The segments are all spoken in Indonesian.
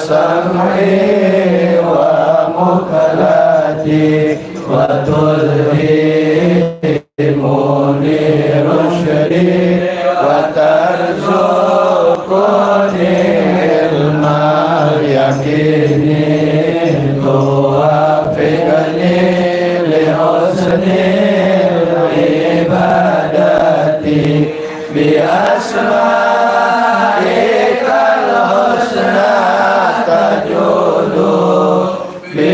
sam'i wa mukalati wa tulhimuni rusydi wa tarzuquni ilmal yakini tuwafiqani li husnil ibadati bi asma'ikal husna tajudu bi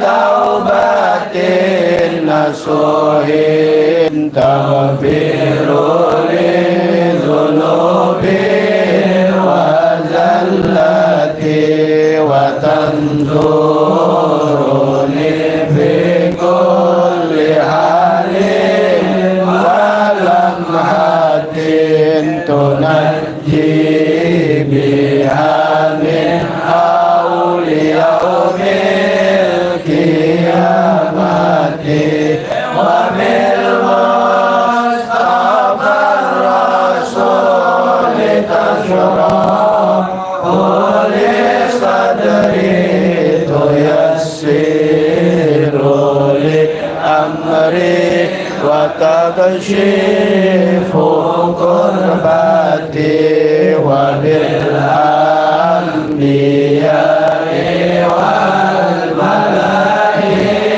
taubatin nasuhin taghfiru li dhunubi wa zallati wa tanzuruni fi kulli halin wa lamhatin tunajji biha min hawli yaumil qiyamati wa bil mustafa rasul tashrah li sadri tuyassiru li amri wa takshifu kurbati wa bil anbiya'i wal malaikatil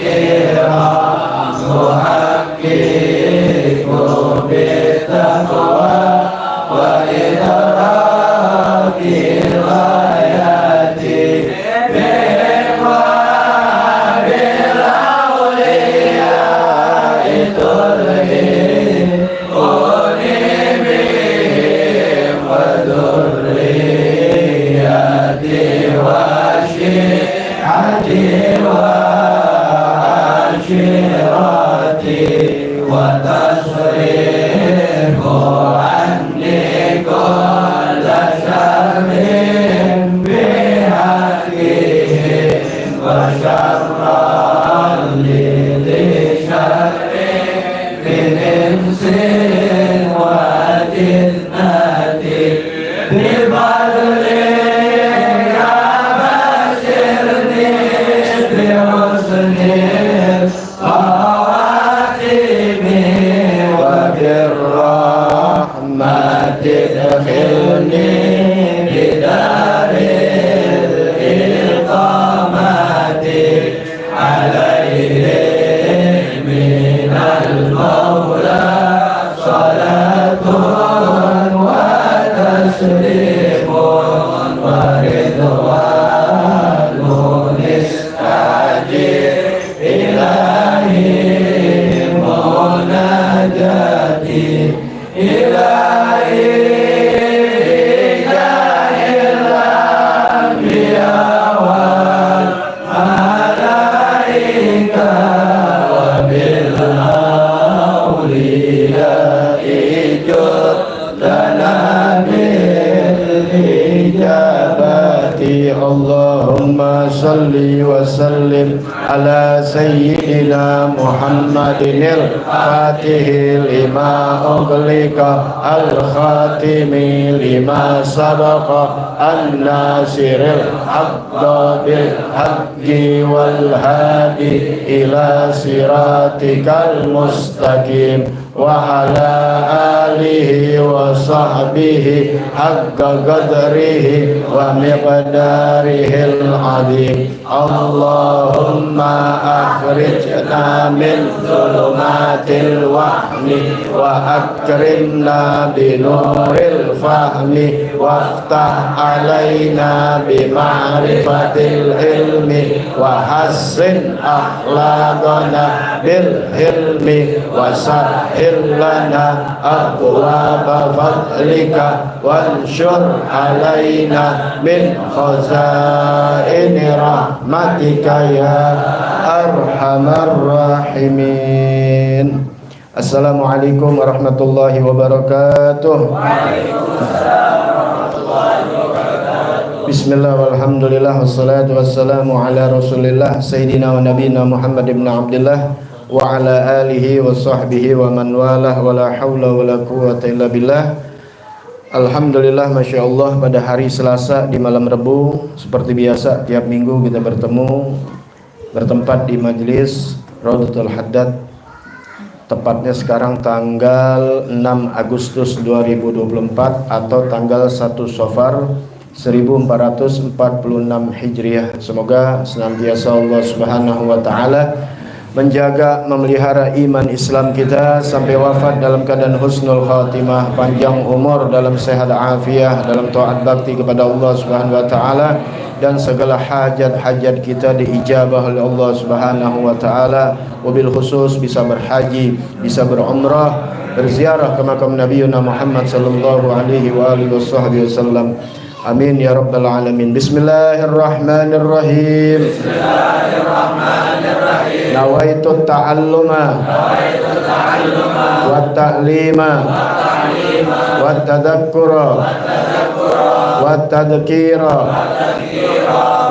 kiram muhaqqiqu bitaqwa wa idraqil ayati biqabil awliya itulhi unibihim wa dhurriyati wa syi'ati wa ashirati wa tasrifu anni kulla syarrin bihaqqihi wa syarran li syarrin min insin wa jinnati bi fadli ya bashirni bi husnil khawatimi wa birrahmati adkhilni bi daril iqamati alayhi minal mawla salatun wa taslimun wa ridwanun istajib ilahi munajati ilahi jahil anbiya wal malaika wa bil awliya ijud lana bil ijabati Allahumma salli wa sallim ala sayyidina Muhammadinil Fatihil lima ughliqa al-khatimi lima sabaqa an-nasiril haqqa bil haqqi wal hadi ila siratikal mustaqim wa ala alihi wa sahbihi haqqa qadrihi wa miqdarihil azim. Allahumma akhrijna min dhulumatil wahmi wa akrimna bi nuril fahmi waftah alaina bi ma'rifatil ilmi wa hassin akhlaqana bil hilmi wa sahhil lana abwaaba fadlika wanshur alaina min khazaini rahmatika ya arhamar rahimin. Assalamualaikum warahmatullahi wabarakatuh. Bismillah walhamdulillah wassalatu wassalamu ala rasulillah Sayyidina wa nabiyina Muhammad ibn Abdullah wa ala alihi wa sahbihi wa man walah wa la hawla wa la quwwata illa billah. Alhamdulillah, Masya Allah, pada hari Selasa di malam Rebu seperti biasa tiap minggu kita bertemu bertempat di majelis Raudhatul Haddad, tepatnya sekarang tanggal 6 Agustus 2024 atau tanggal 1 Safar 1446 Hijriah. Semoga senantiasa Allah Subhanahu wa taala menjaga, memelihara iman Islam kita sampai wafat dalam keadaan husnul khatimah, panjang umur dalam sehat afiah, dalam taat bakti kepada Allah Subhanahu wa taala, dan segala hajat-hajat kita diijabah oleh Allah Subhanahu wa taala, wabil khusus bisa berhaji, bisa berumrah, berziarah ke makam Nabiyyuna Muhammad sallallahu alaihi wa alihi wasallam. Amin ya rabbal alamin. Bismillahirrahmanirrahim. Bismillahirrahmanirrahim. Nawaitu ta'alluma wa ta'lima wa tadhakkura wa tadhkira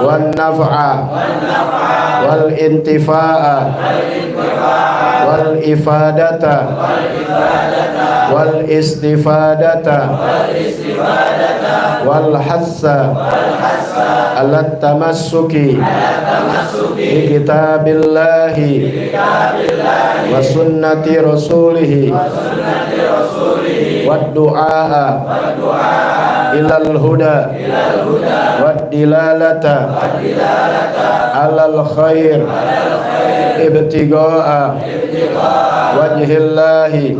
wa naf'a wal intifa'a wal ifadata wal istifadata wal hassa ala tamassuki bi kitabillahi wa sunnati rasulih wa du'a ilal huda wa dilalata alal khair ibtiga'a wajhillahi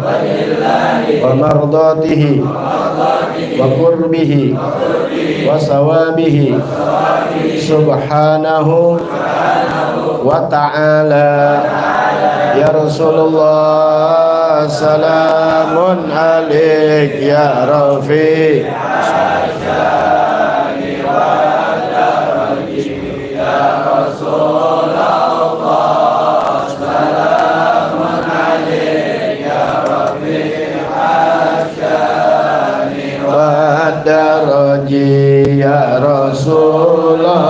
wa mardatihi wa qurbihi wa sawabihi subhanahu wa ta'ala. Ya Rasulullah, salamun alaik ya Rafi. Daraji ya Rasulullah,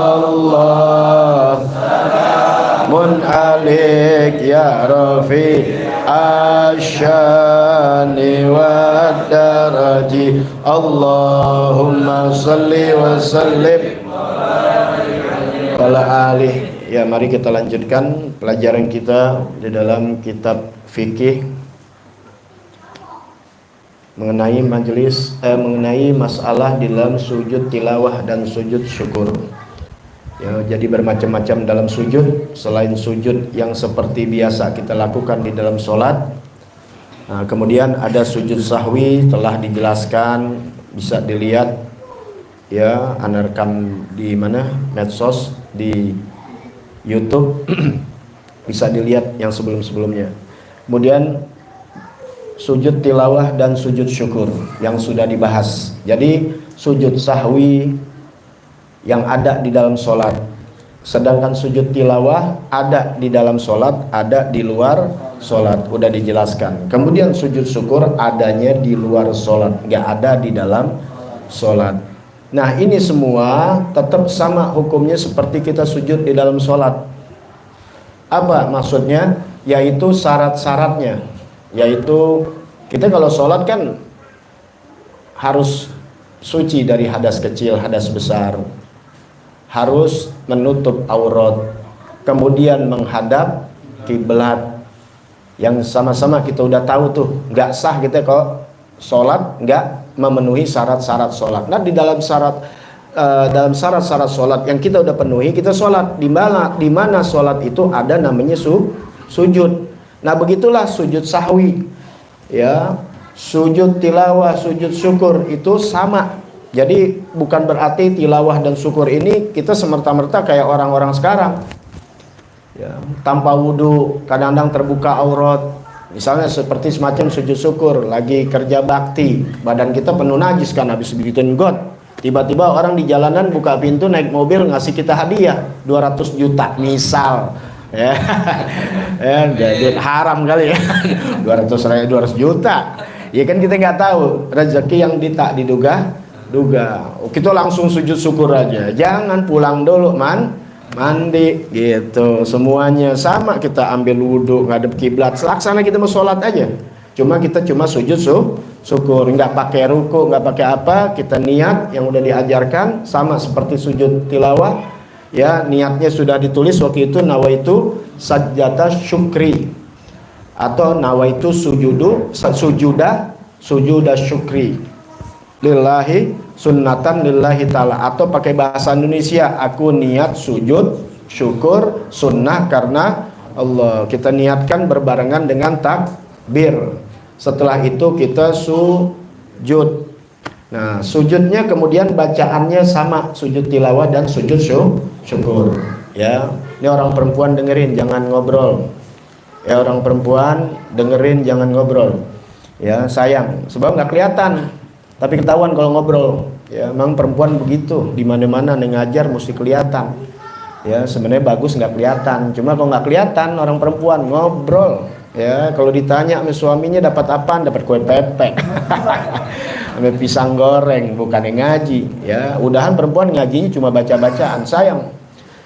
salamun alaik ya Rafi asyani wa daraji. Allahumma salli wa sallim ala alih. Ya, mari kita lanjutkan pelajaran kita di dalam kitab fikih mengenai mengenai masalah di dalam sujud tilawah dan sujud syukur. Ya, jadi bermacam-macam dalam sujud selain sujud yang seperti biasa kita lakukan di dalam sholat. Nah, kemudian ada sujud sahwi, telah dijelaskan, bisa dilihat ya, ana rekam di mana, medsos, di YouTube bisa dilihat yang sebelum-sebelumnya. Kemudian sujud tilawah dan sujud syukur yang sudah dibahas. Jadi sujud sahwi yang ada di dalam sholat, sedangkan sujud tilawah ada di dalam sholat, ada di luar sholat, udah dijelaskan. Kemudian sujud syukur adanya di luar sholat, nggak ada di dalam sholat. Nah, ini semua tetap sama hukumnya seperti kita sujud di dalam sholat. Apa maksudnya? Yaitu syarat-syaratnya. Yaitu kita kalau sholat kan harus suci dari hadas kecil, hadas besar, harus menutup aurat, kemudian menghadap kiblat, yang sama-sama kita udah tahu tuh. Nggak sah kita kalau sholat nggak memenuhi syarat-syarat sholat. Nah, di dalam syarat-syarat sholat yang kita udah penuhi, kita sholat. Di mana sholat itu ada namanya sujud. Nah, begitulah sujud sahwi, ya, sujud tilawah, sujud syukur itu sama. Jadi bukan berarti tilawah dan syukur ini kita semerta-merta kayak orang-orang sekarang, ya, tanpa wudhu, kadang-kadang terbuka aurat. Misalnya seperti semacam sujud syukur, lagi kerja bakti, badan kita penuh najis kan, habis bikin got. Tiba-tiba orang di jalanan buka pintu, naik mobil, ngasih kita hadiah 200 juta misal. Ya, jadi haram kali ya. 200 juta. Ya kan kita nggak tahu rezeki yang diduga. Kita langsung sujud syukur aja. Jangan pulang dulu mandi gitu. Semuanya sama, kita ambil wudhu, ngadep kiblat. Laksana kita mau sholat aja. Cuma kita sujud syukur, nggak pakai ruku, nggak pakai apa, kita niat yang udah diajarkan sama seperti sujud tilawah. Ya, niatnya sudah ditulis waktu itu, nawaitu sajdata syukri atau nawaitu sujuda syukri lillahi sunnatan lillahi ta'ala, atau pakai bahasa Indonesia, aku niat sujud syukur sunnah karena Allah. Kita niatkan berbarengan dengan takbir. Setelah itu kita sujud. Nah, sujudnya kemudian bacaannya sama, sujud tilawah dan sujud syukur. Ya, ini orang perempuan dengerin, jangan ngobrol. Ya, orang perempuan dengerin, jangan ngobrol. Ya, sayang, sebab nggak kelihatan, tapi ketahuan kalau ngobrol. Ya, memang perempuan begitu, di mana-mana ngajar mesti kelihatan. Ya, sebenarnya bagus nggak kelihatan, cuma kalau nggak kelihatan orang perempuan ngobrol. Ya, kalau ditanya sama suaminya dapat apaan? Dapat kue pepek. Sama pisang goreng, bukan yang ngaji. Ya, udahan perempuan ngajinya cuma baca-bacaan, sayang.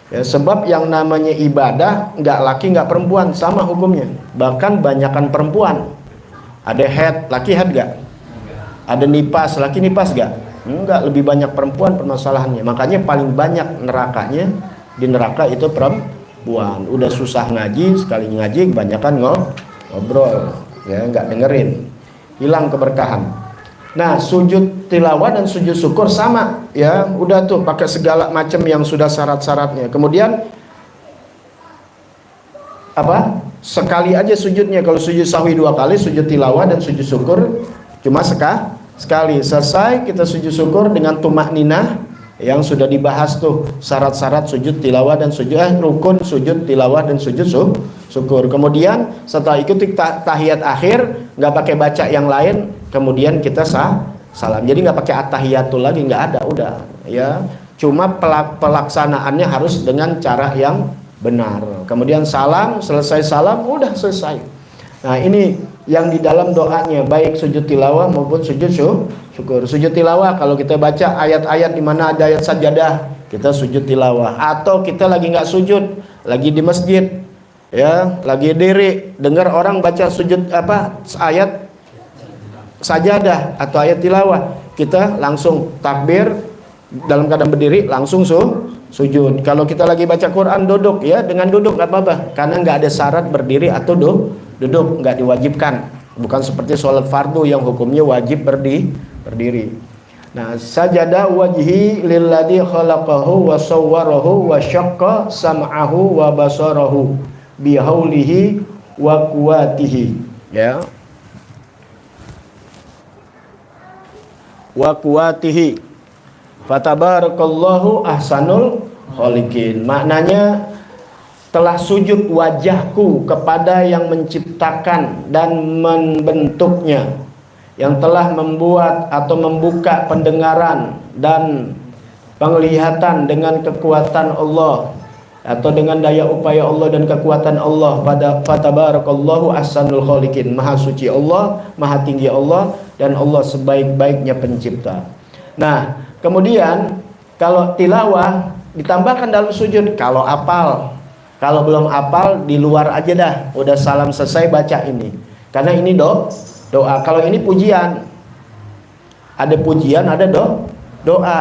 Ya, sebab yang namanya ibadah nggak laki nggak perempuan, sama hukumnya. Bahkan banyakan perempuan. Ada head, laki head nggak? Ada nipas, laki nipas nggak? Enggak, lebih banyak perempuan permasalahannya. Makanya paling banyak nerakanya di neraka itu perempuan. Udah susah ngaji, sekali ngaji kebanyakan ngobrol, ya, nggak dengerin, hilang keberkahan. Nah, sujud tilawah dan sujud syukur sama, ya, udah tuh pakai segala macam yang sudah syarat-syaratnya. Kemudian apa? Sekali aja sujudnya. Kalau sujud sahwi 2 kali, sujud tilawah dan sujud syukur cuma sekali. Selesai kita sujud syukur dengan tumakninah yang sudah dibahas tuh, syarat-syarat sujud tilawah dan sujud rukun sujud tilawah dan sujud syukur. Kemudian setelah ikuti tahiyat akhir, nggak pakai baca yang lain, kemudian kita salam. Jadi nggak pakai at-tahiyatul lagi, nggak ada, udah, ya. Cuma pelaksanaannya harus dengan cara yang benar. Kemudian salam, selesai salam, udah selesai. Nah, ini yang di dalam doanya, baik sujud tilawah maupun sujud syukur. Sujud tilawah kalau kita baca ayat-ayat di mana ada ayat sajadah, kita sujud tilawah. Atau kita lagi nggak sujud, lagi di masjid, ya, lagi diri, dengar orang baca sujud ayat sajadah atau ayat tilawah, kita langsung takbir dalam keadaan berdiri, langsung sujud. Kalau kita lagi baca Quran duduk, ya, dengan duduk nggak apa-apa, karena nggak ada syarat berdiri atau duduk, nggak diwajibkan. Bukan seperti sholat fardu yang hukumnya wajib berdiri. Nah, sajadah wajhi lilladzi khalaqahu wa sawwarahu wa syaqqa sam'ahu wa basarahu bihaulihi wa quwatihi, ya, wa quwatihi fatabarakallahu ahsanul khaliqin. Maknanya, telah sujud wajahku kepada yang menciptakan dan membentuknya, yang telah membuat atau membuka pendengaran dan penglihatan dengan kekuatan Allah atau dengan daya upaya Allah dan kekuatan Allah. Pada fatabarakallahu ahsanul khaliqin, maha suci Allah, maha tinggi Allah, dan Allah sebaik-baiknya pencipta. Nah, kemudian kalau tilawah ditambahkan dalam sujud kalau apal. Kalau belum apal, di luar aja dah. Udah salam selesai baca ini. Karena ini doa. Kalau ini pujian, ada pujian, ada doa.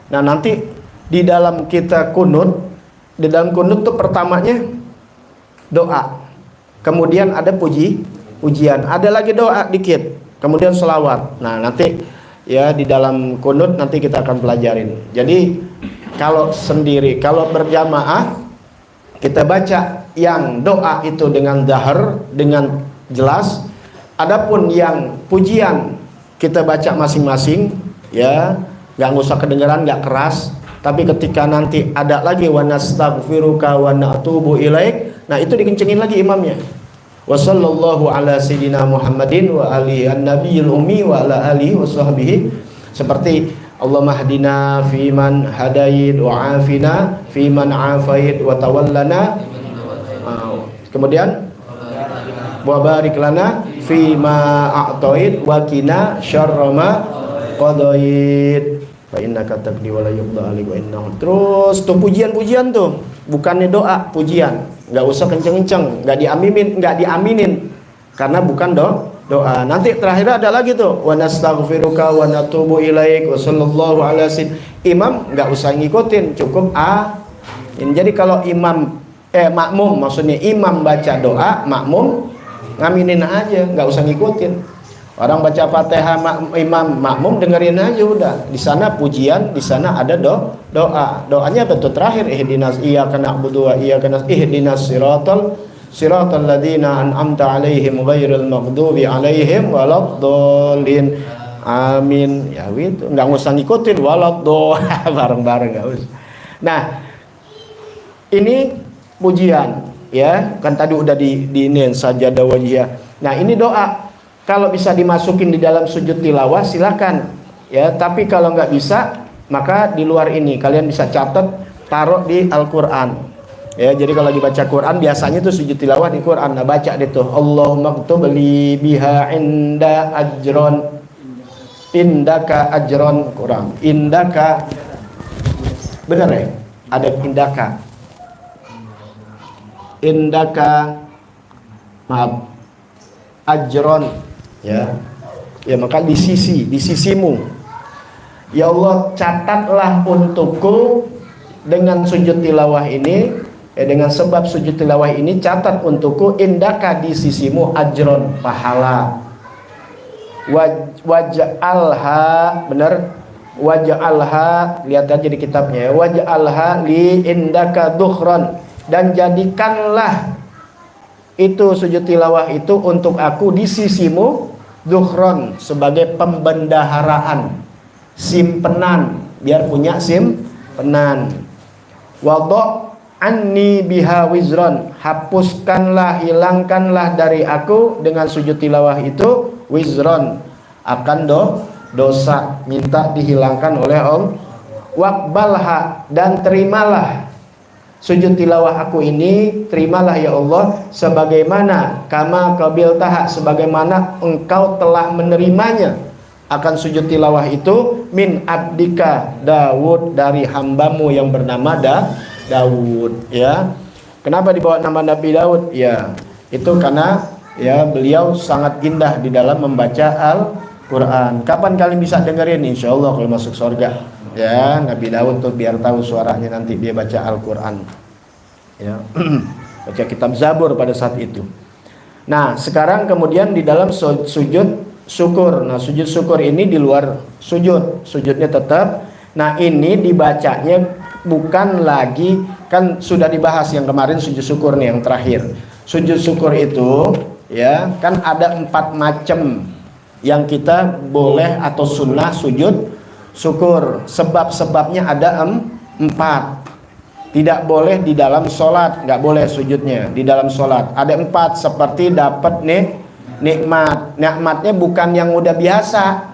Nah, nanti di dalam kita kunut, di dalam kunut tuh pertamanya doa. Kemudian ada pujian. Ada lagi doa dikit. Kemudian selawat. Nah, nanti ya di dalam kunut nanti kita akan pelajarin. Jadi kalau sendiri, kalau berjamaah, kita baca yang doa itu dengan dahar, dengan jelas. Adapun yang pujian kita baca masing-masing, ya, nggak usah kedengeran, nggak keras. Tapi ketika nanti ada lagi wa nastaghfiruka wa natubu ilaik, nah itu dikencengin lagi imamnya. Wa sallallahu ala sayyidina Muhammadin wa alihi an-nabiyil ummi wa ala alihi wa sahbihi. Seperti Allahumma hdina fiman hadait wa afina fiman afait wa tawallana. Kemudian wa barik lana fima a'tait wa qina syarra ma qadait fa innaka taqdi wa la yuqda alaik wa innahu. Terus tuh pujian-pujian tuh, bukannya doa, pujian. Enggak usah kenceng-kenceng, enggak diaminin karena bukan doa. Nanti terakhir ada lagi tuh, wa nastaghfiruka wa natubu ilaik wa sallallahu ala imam nggak usah ngikutin, cukup jadi kalau makmum, maksudnya imam baca doa, makmum ngaminin aja, nggak usah ngikutin. Orang baca Fatihah, imam makmum dengerin aja udah. Di sana pujian, di sana ada doa. Doanya betul terakhir, ihdinas iyyaka na'budu wa iyyaka nasta'in ihdinas siratal ladzina an'amta 'alaihim ghairil maghdubi 'alaihim waladdallin. Amin. Ya gitu, enggak usah ngikutin waladdallin bareng-bareng enggak usah. Nah, ini pujian ya, kan tadi udah di ini sajadah wajhiyah. Nah, ini doa. Kalau bisa dimasukin di dalam sujud tilawah silakan ya, tapi kalau nggak bisa maka di luar ini kalian bisa catat, taruh di Al-Qur'an. Ya, jadi kalau dibaca Quran biasanya itu sujud tilawah di Quran. Nah, baca deh tuh, Allahumma ktub li biha indaka ajron kurang. Indaka benar ya? Ada indaka maaf ajron ya maka di sisimu ya Allah, catatlah untukku dengan sujud tilawah ini dengan sebab sujud tilawah ini, catat untukku indaka di sisimu ajron pahala, waj'alha benar, waj'alha lihat aja di kitabnya, waj'alha li indaka dukhron, dan jadikanlah itu sujud tilawah itu untuk aku di sisimu dukhron, sebagai pembendaharaan, simpenan, biar punya simpenan. Wadha anni biha wizron, hapuskanlah, hilangkanlah dari aku dengan sujud tilawah itu wizron, akan dosa, minta dihilangkan oleh Allah. Waqbalha, dan terimalah sujud tilawah aku ini, terimalah ya Allah sebagaimana kama qabiltaha, sebagaimana engkau telah menerimanya akan sujud tilawah itu min abdika Daud, dari hambamu yang bernama Daud ya. Kenapa dibawa nama Nabi Daud? Ya, itu karena ya beliau sangat indah di dalam membaca Al-Qur'an. Kapan kalian bisa dengerin? Insya Allah kalau masuk surga. Ya, Nabi Daud tuh biar tahu suaranya nanti dia baca Al-Quran ya, baca kitab Zabur pada saat itu. Nah, sekarang kemudian di dalam sujud syukur. Nah, sujud syukur ini di luar sujudnya tetap. Nah, ini dibacanya bukan lagi, kan sudah dibahas yang kemarin sujud syukur nih yang terakhir. Sujud syukur itu ya kan ada 4 macam yang kita boleh atau sunnah sujud syukur. Sebab-sebabnya ada 4. Tidak boleh di dalam sholat, nggak boleh sujudnya di dalam sholat. Ada 4, seperti dapat nikmat. Nikmatnya bukan yang udah biasa.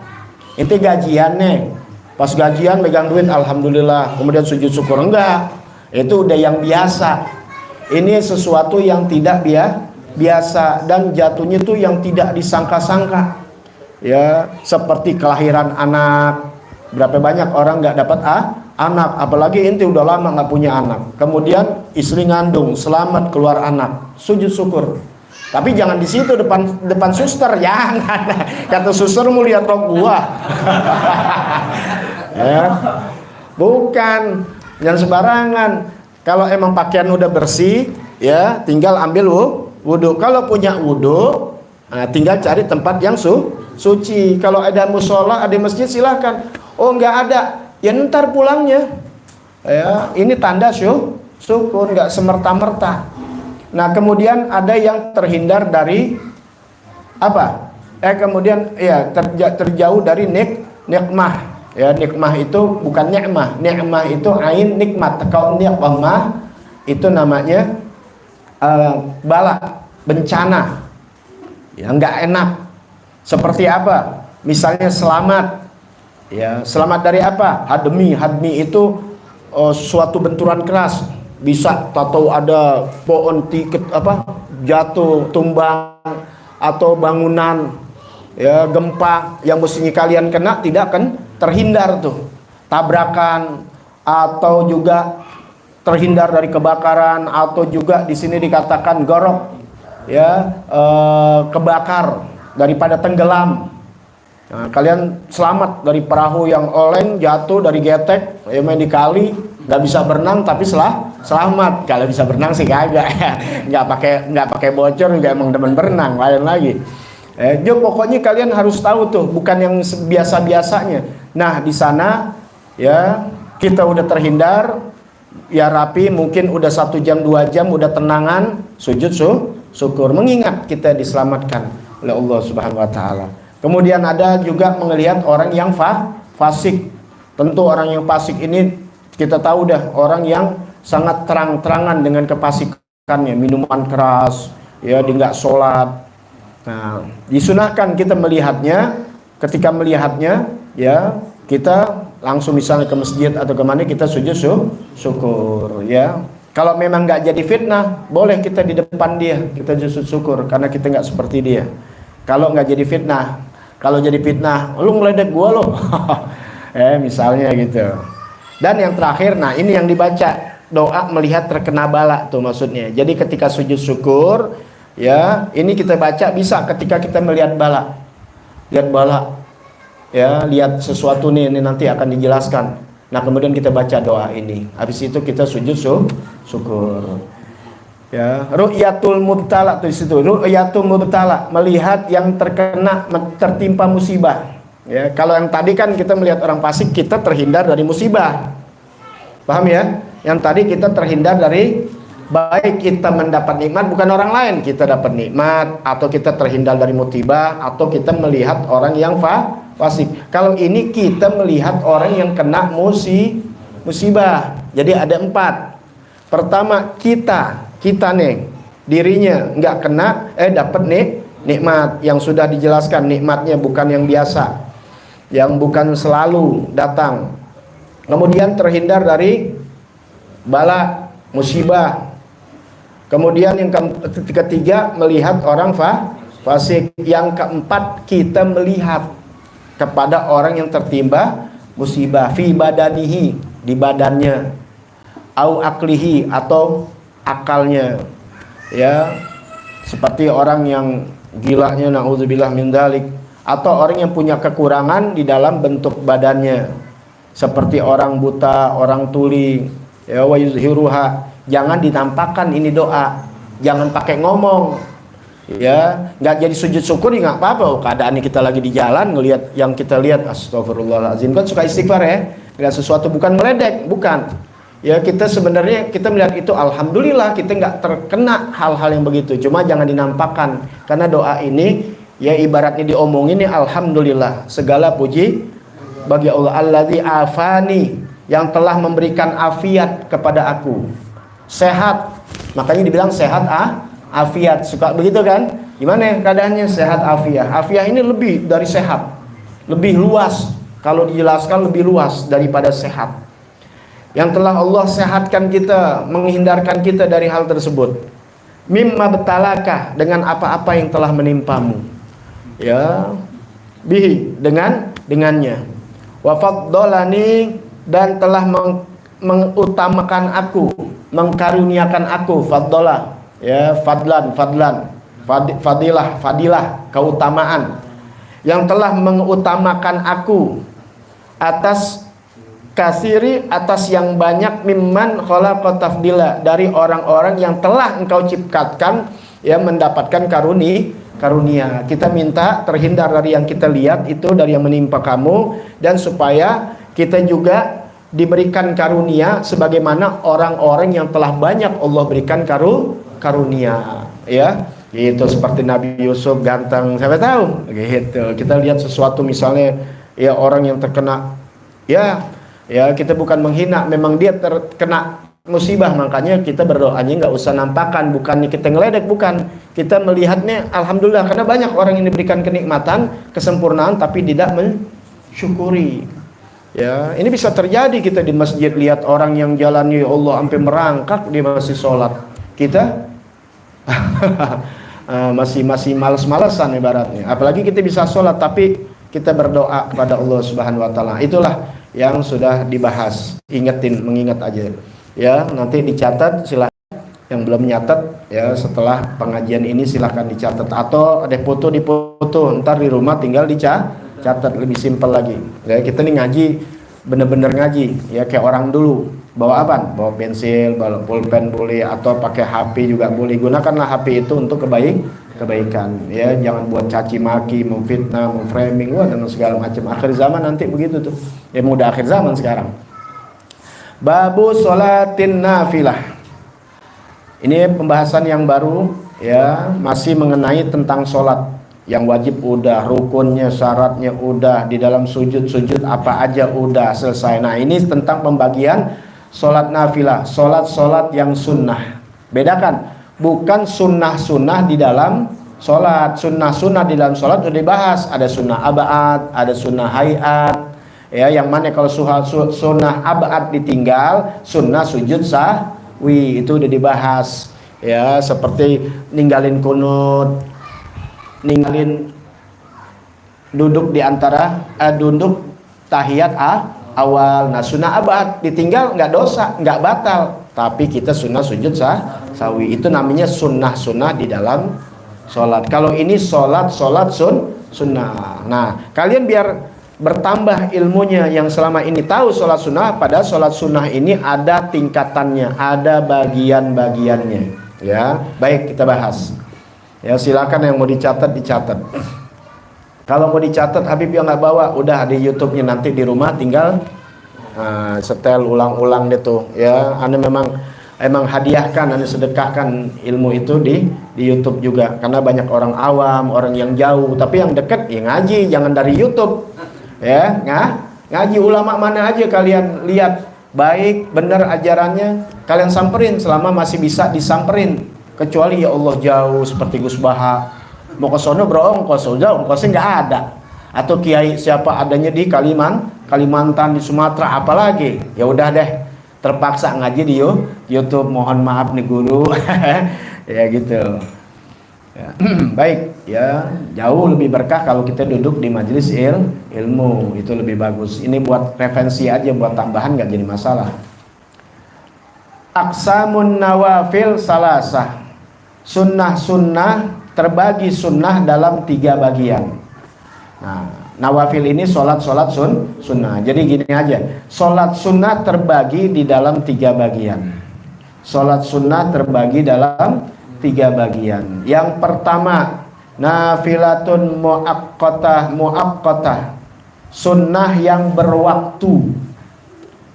Itu gajian nih. Pas gajian megang duit, alhamdulillah. Kemudian sujud syukur, enggak. Itu udah yang biasa. Ini sesuatu yang tidak biasa dan jatuhnya itu yang tidak disangka-sangka. Ya, seperti kelahiran anak. Berapa banyak orang nggak dapat anak, apalagi inti udah lama nggak punya anak, kemudian istri ngandung, selamat keluar anak, sujud syukur. Tapi jangan di situ depan suster, jangan. Kata suster mau lihat rok gua. Ya, bukan, jangan sembarangan. Kalau emang pakaian udah bersih, ya tinggal ambil wudhu. Kalau punya wudhu, tinggal cari tempat yang suci. Kalau ada musola, ada masjid, silahkan. Oh nggak ada, ya ntar pulangnya. Ya, ini tanda syukur, nggak semerta-merta. Nah, kemudian ada yang terhindar dari apa? Kemudian ya terjauh dari nikmah. Ya, nikmah itu bukan ni'mah. Ni'mah itu ain, nikmat. Kalau nikmah itu namanya bala, bencana. Ya, nggak enak. Seperti apa? Misalnya selamat. Ya, selamat dari apa? Hadmi itu suatu benturan keras, bisa tahu ada pohon tiket jatuh, tumbang, atau bangunan ya gempa yang mestinya kalian kena tidak akan terhindar tuh, tabrakan, atau juga terhindar dari kebakaran, atau juga di sini dikatakan gorok ya, kebakar daripada tenggelam. Nah, kalian selamat dari perahu yang oleng, jatuh dari getek, ya main di kali, nggak bisa berenang tapi selamat. Kalau bisa berenang sih kagak ya, nggak pakai bocor juga, emang demen berenang, lain lagi. Pokoknya kalian harus tahu tuh, bukan yang biasa-biasanya. Nah di sana ya kita udah terhindar, ya rapi, mungkin udah 1 jam 2 jam udah tenangan, sujud syukur, mengingat kita diselamatkan oleh Allah Subhanahu Wa Taala. Kemudian ada juga melihat orang yang fasik. Tentu orang yang fasik ini kita tahu dah, orang yang sangat terang-terangan dengan kefasikannya, minuman keras, ya dia nggak sholat. Nah, disunahkan kita melihatnya. Ketika melihatnya, ya kita langsung misalnya ke masjid atau kemana, kita sujud syukur, ya. Kalau memang nggak jadi fitnah, boleh kita di depan dia, kita sujud syukur karena kita nggak seperti dia. Kalau nggak jadi fitnah, kalau jadi fitnah, lu ngeledek gua lo, misalnya gitu. Dan yang terakhir, nah ini yang dibaca, doa melihat terkena bala tuh maksudnya. Jadi ketika sujud syukur, ya ini kita baca bisa ketika kita melihat bala, lihat bala, ya lihat sesuatu nih, ini nanti akan dijelaskan. Nah kemudian kita baca doa ini, habis itu kita sujud syukur. Ya, ru'yatul mubtala tuh di situ, ru'yatul mubtala, melihat yang tertimpa musibah. Ya, kalau yang tadi kan kita melihat orang fasik, kita terhindar dari musibah. Paham ya? Yang tadi kita terhindar dari, baik kita mendapat nikmat, bukan orang lain, kita dapat nikmat, atau kita terhindar dari musibah, atau kita melihat orang yang fasik. Kalau ini kita melihat orang yang kena musibah. Jadi ada 4. Pertama, kita nih dirinya nggak kena, dapat nikmat yang sudah dijelaskan, nikmatnya bukan yang biasa, yang bukan selalu datang. Kemudian terhindar dari bala, musibah. Kemudian yang ketiga, melihat orang fasik. Yang keempat, kita melihat kepada orang yang tertimpa musibah, fi badanihi, di badannya, au aklihi, atau akalnya, ya seperti orang yang gilanya, naudzubillah min dzalik, atau orang yang punya kekurangan di dalam bentuk badannya, seperti orang buta, orang tuli, ya wa yuzhiruha. Jangan dinampakkan ini doa, jangan pakai ngomong, ya nggak jadi sujud syukur ya nggak apa-apa. Keadaan ini kita lagi di jalan ngelihat yang kita lihat, astagfirullahaladzim, kan suka istighfar ya, nggak sesuatu, bukan meledek, bukan. Ya kita sebenarnya kita melihat itu, alhamdulillah kita nggak terkena hal-hal yang begitu. Cuma jangan dinampakkan, karena doa ini ya ibaratnya diomongin nih, alhamdulillah, segala puji bagi Allah, alladzi afani, yang telah memberikan afiat kepada aku, sehat. Makanya dibilang sehat afiat, suka begitu kan? Gimana keadaannya sehat afiat? Afiat ini lebih dari sehat, lebih luas. Kalau dijelaskan lebih luas daripada sehat. Yang telah Allah sehatkan kita, menghindarkan kita dari hal tersebut. Mimma betalaka, dengan apa-apa yang telah menimpamu, ya bihi, dengannya. Wa faddalani, dan telah mengutamakan aku, mengkaruniakan aku, faddalah, ya fadlan, fadilah, keutamaan. Yang telah mengutamakan aku atas kasiri, atas yang banyak, mimman khalaqa tafdila, dari orang-orang yang telah engkau ciptakan, ya mendapatkan karunia. Kita minta terhindar dari yang kita lihat itu, dari yang menimpa kamu, dan supaya kita juga diberikan karunia sebagaimana orang-orang yang telah banyak Allah berikan karunia, ya. Itu seperti Nabi Yusuf ganteng, siapa tahu gitu. Kita lihat sesuatu misalnya ya orang yang terkena, ya kita bukan menghina, memang dia terkena musibah, makanya kita berdoanya nggak usah nampakkan, bukannya kita ngeledek, bukan, kita melihatnya alhamdulillah, karena banyak orang yang diberikan kenikmatan, kesempurnaan, tapi tidak mensyukuri. Ya, ini bisa terjadi, kita di masjid lihat orang yang jalan, ya Allah sampai merangkak dia masih sholat, kita masih malas-malasan ibaratnya. Apalagi kita bisa sholat tapi kita berdoa kepada Allah Subhanahu Wa Taala. Itulah yang sudah dibahas, mengingat aja ya, nanti dicatat silahkan. Yang belum nyatet ya, setelah pengajian ini silahkan dicatat, atau ada foto dipoto, ntar di rumah tinggal dicatat, lebih simpel lagi ya. Kita nih ngaji bener-bener ngaji ya kayak orang dulu. Bawa apa? Bawa pensil, bawa pulpen boleh, atau pakai HP juga boleh. Gunakanlah HP itu untuk kebaikan ya, jangan buat caci maki, memfitnah, memframing, wah, dan segala macam. Akhir zaman nanti begitu tuh ya, udah akhir zaman sekarang. Babu sholatin nafilah. Ini pembahasan yang baru ya, masih mengenai tentang sholat. Yang wajib udah, rukunnya, syaratnya udah, di dalam sujud apa aja udah selesai. Nah, ini tentang pembagian sholat nafilah, sholat yang sunnah. Bedakan, bukan sunnah di dalam sholat. Sunnah di dalam sholat udah dibahas. Ada sunnah abad, ada sunnah hayat ya, yang mana kalau sunnah abad ditinggal, sunnah sujud sahwi itu udah dibahas ya, seperti ninggalin kunut, ninggalin duduk di antara duduk tahiyat awal. Nah, sunnah abad ditinggal nggak dosa, nggak batal, tapi kita sunnah sujud sahwi. Itu namanya sunnah di dalam sholat. Kalau ini sholat sunnah. Nah, kalian biar bertambah ilmunya yang selama ini tahu sholat sunnah, pada sholat sunnah ini ada tingkatannya, ada bagian-bagiannya ya. Baik, kita bahas ya, silakan yang mau dicatat. Kalau mau dicatat Habib yang nggak bawa, udah di YouTube-nya, nanti di rumah tinggal setel ulang-ulang deh tuh ya. Anda emang hadiahkan, Anda sedekahkan ilmu itu di YouTube juga, karena banyak orang awam, orang yang jauh, tapi yang dekat ya ngaji, jangan dari YouTube ya. Ngaji ulama mana aja kalian lihat baik benar ajarannya, kalian samperin selama masih bisa disamperin. Kecuali ya Allah jauh seperti Gus Baha, mau ke sono berongkos, udah ongkosnya nggak ada. Atau kiai siapa adanya di Kalimantan, di Sumatera, apalagi ya udah deh, terpaksa ngaji di YouTube. Mohon maaf nih guru ya gitu ya. Baik ya, jauh lebih berkah kalau kita duduk di majelis ilmu, itu lebih bagus. Ini buat referensi aja, buat tambahan, nggak jadi masalah. Aqsamun nawafil salasah. Sunnah terbagi sunnah dalam 3 bagian. Nah, nawafil ini sholat sunnah. Jadi gini aja, sholat sunnah terbagi di dalam 3 bagian. Sholat sunnah terbagi dalam 3 bagian. Yang pertama, nafilatun muaqqatah, sunnah yang berwaktu.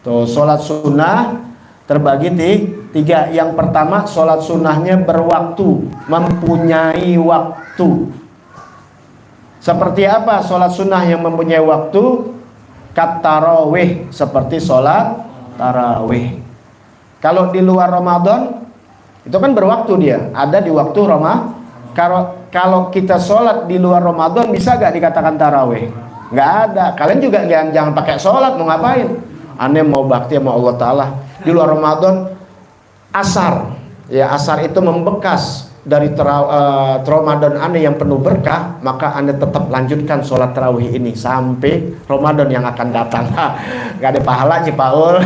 Tuh, sholat sunnah terbagi 3. Yang pertama, sholat sunnahnya berwaktu, mempunyai waktu. Seperti apa sholat sunnah yang mempunyai waktu? Kat tarawih, seperti sholat tarawih. Kalau di luar Ramadan itu kan berwaktu, dia ada di waktu Ramadan. Kalau kita sholat di luar Ramadan, bisa gak dikatakan tarawih? Nggak ada. Kalian juga jangan pakai sholat, mau ngapain? Aneh mau bakti sama Allah Ta'ala di luar Ramadan. Asar ya, asar itu membekas dari Ramadan Anda yang penuh berkah, maka Anda tetap lanjutkan sholat tarawih ini sampai Ramadan yang akan datang. Gak ada pahalanya Paul.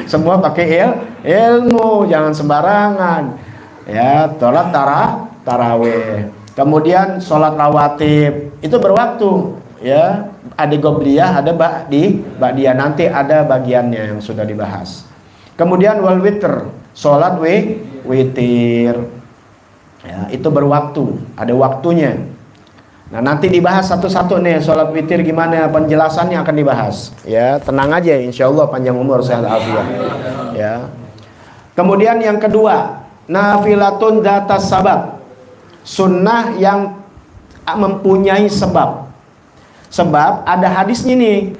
Semua pakai ilmu, jangan sembarangan ya. Sholat tarawih, kemudian sholat rawatib itu berwaktu ya. Ada qobliyah, ada ba'diyah, nanti ada bagiannya yang sudah dibahas. Kemudian wal witr, sholat witir ya, itu berwaktu, ada waktunya. Nah, nanti dibahas satu-satu nih, sholat witir gimana penjelasannya akan dibahas ya. Tenang aja, insya Allah panjang umur, sehat afiat ya. Kemudian yang kedua, nafilatun datas sabab, sunnah yang mempunyai sebab. Sebab ada hadisnya nih,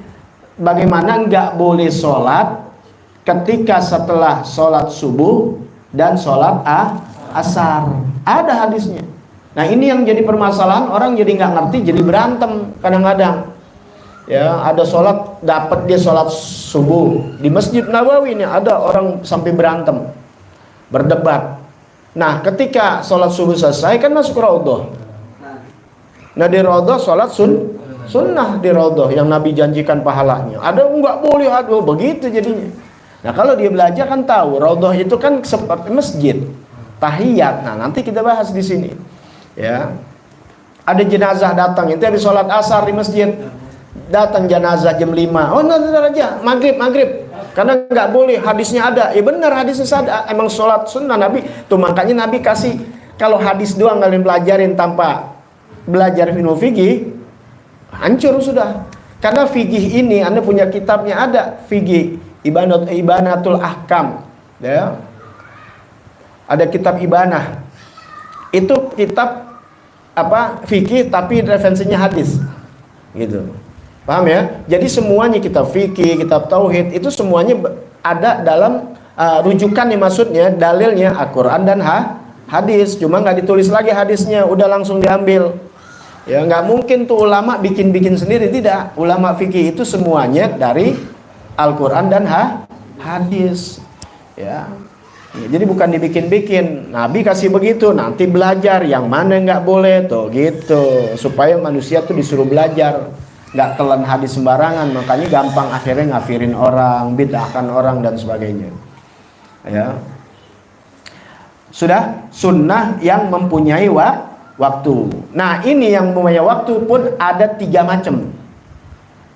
bagaimana nggak boleh sholat ketika setelah sholat subuh dan sholat asar. Ada hadisnya. Nah, ini yang jadi permasalahan, orang jadi nggak ngerti, jadi berantem kadang-kadang ya. Ada sholat, dapat dia sholat subuh di Masjid Nawawi, ini ada orang sampai berantem, berdebat. Nah, ketika sholat subuh selesai kan masuk raudhah. Nah, di raudhah sholat sunnah di raudhah yang Nabi janjikan pahalanya. Ada nggak boleh, aduh begitu jadinya. Nah kalau dia belajar kan tahu, raudhah itu kan seperti masjid, tahiyat. Nah nanti kita bahas di sini. Ya, ada jenazah datang, itu habis sholat asar di masjid, datang jenazah jam 5. Oh nanti aja maghrib. Karena nggak boleh, hadisnya ada. Ya benar, hadisnya ada. Emang sholat sunnah Nabi. Tuh makanya Nabi kasih, kalau hadis doang kalian pelajarin tanpa belajar ilmu fikih, hancur sudah. Karena fikih ini, Anda punya kitabnya ada. Fikih Ibanatul Ahkam. Ya. Ada kitab Ibanah. Itu kitab fikih tapi referensinya hadis. Gitu. Paham ya? Jadi semuanya kitab fikih, kitab tauhid itu semuanya ada dalam rujukannya, maksudnya dalilnya Al-Qur'an dan hadis. Cuma nggak ditulis lagi hadisnya, udah langsung diambil. Ya nggak mungkin tuh ulama bikin-bikin sendiri, tidak. Ulama fikih itu semuanya dari Al-Qur'an dan hadis. Ya. Jadi bukan dibikin-bikin. Nabi kasih begitu, nanti belajar yang mana nggak boleh tuh gitu. Supaya manusia tuh disuruh belajar. Nggak telan hadis sembarangan, makanya gampang akhirnya ngafirin orang, bid'ahkan orang dan sebagainya. Ya. Sudah, sunnah yang mempunyai waktu. Nah ini yang mempunyai waktu pun ada 3 macam.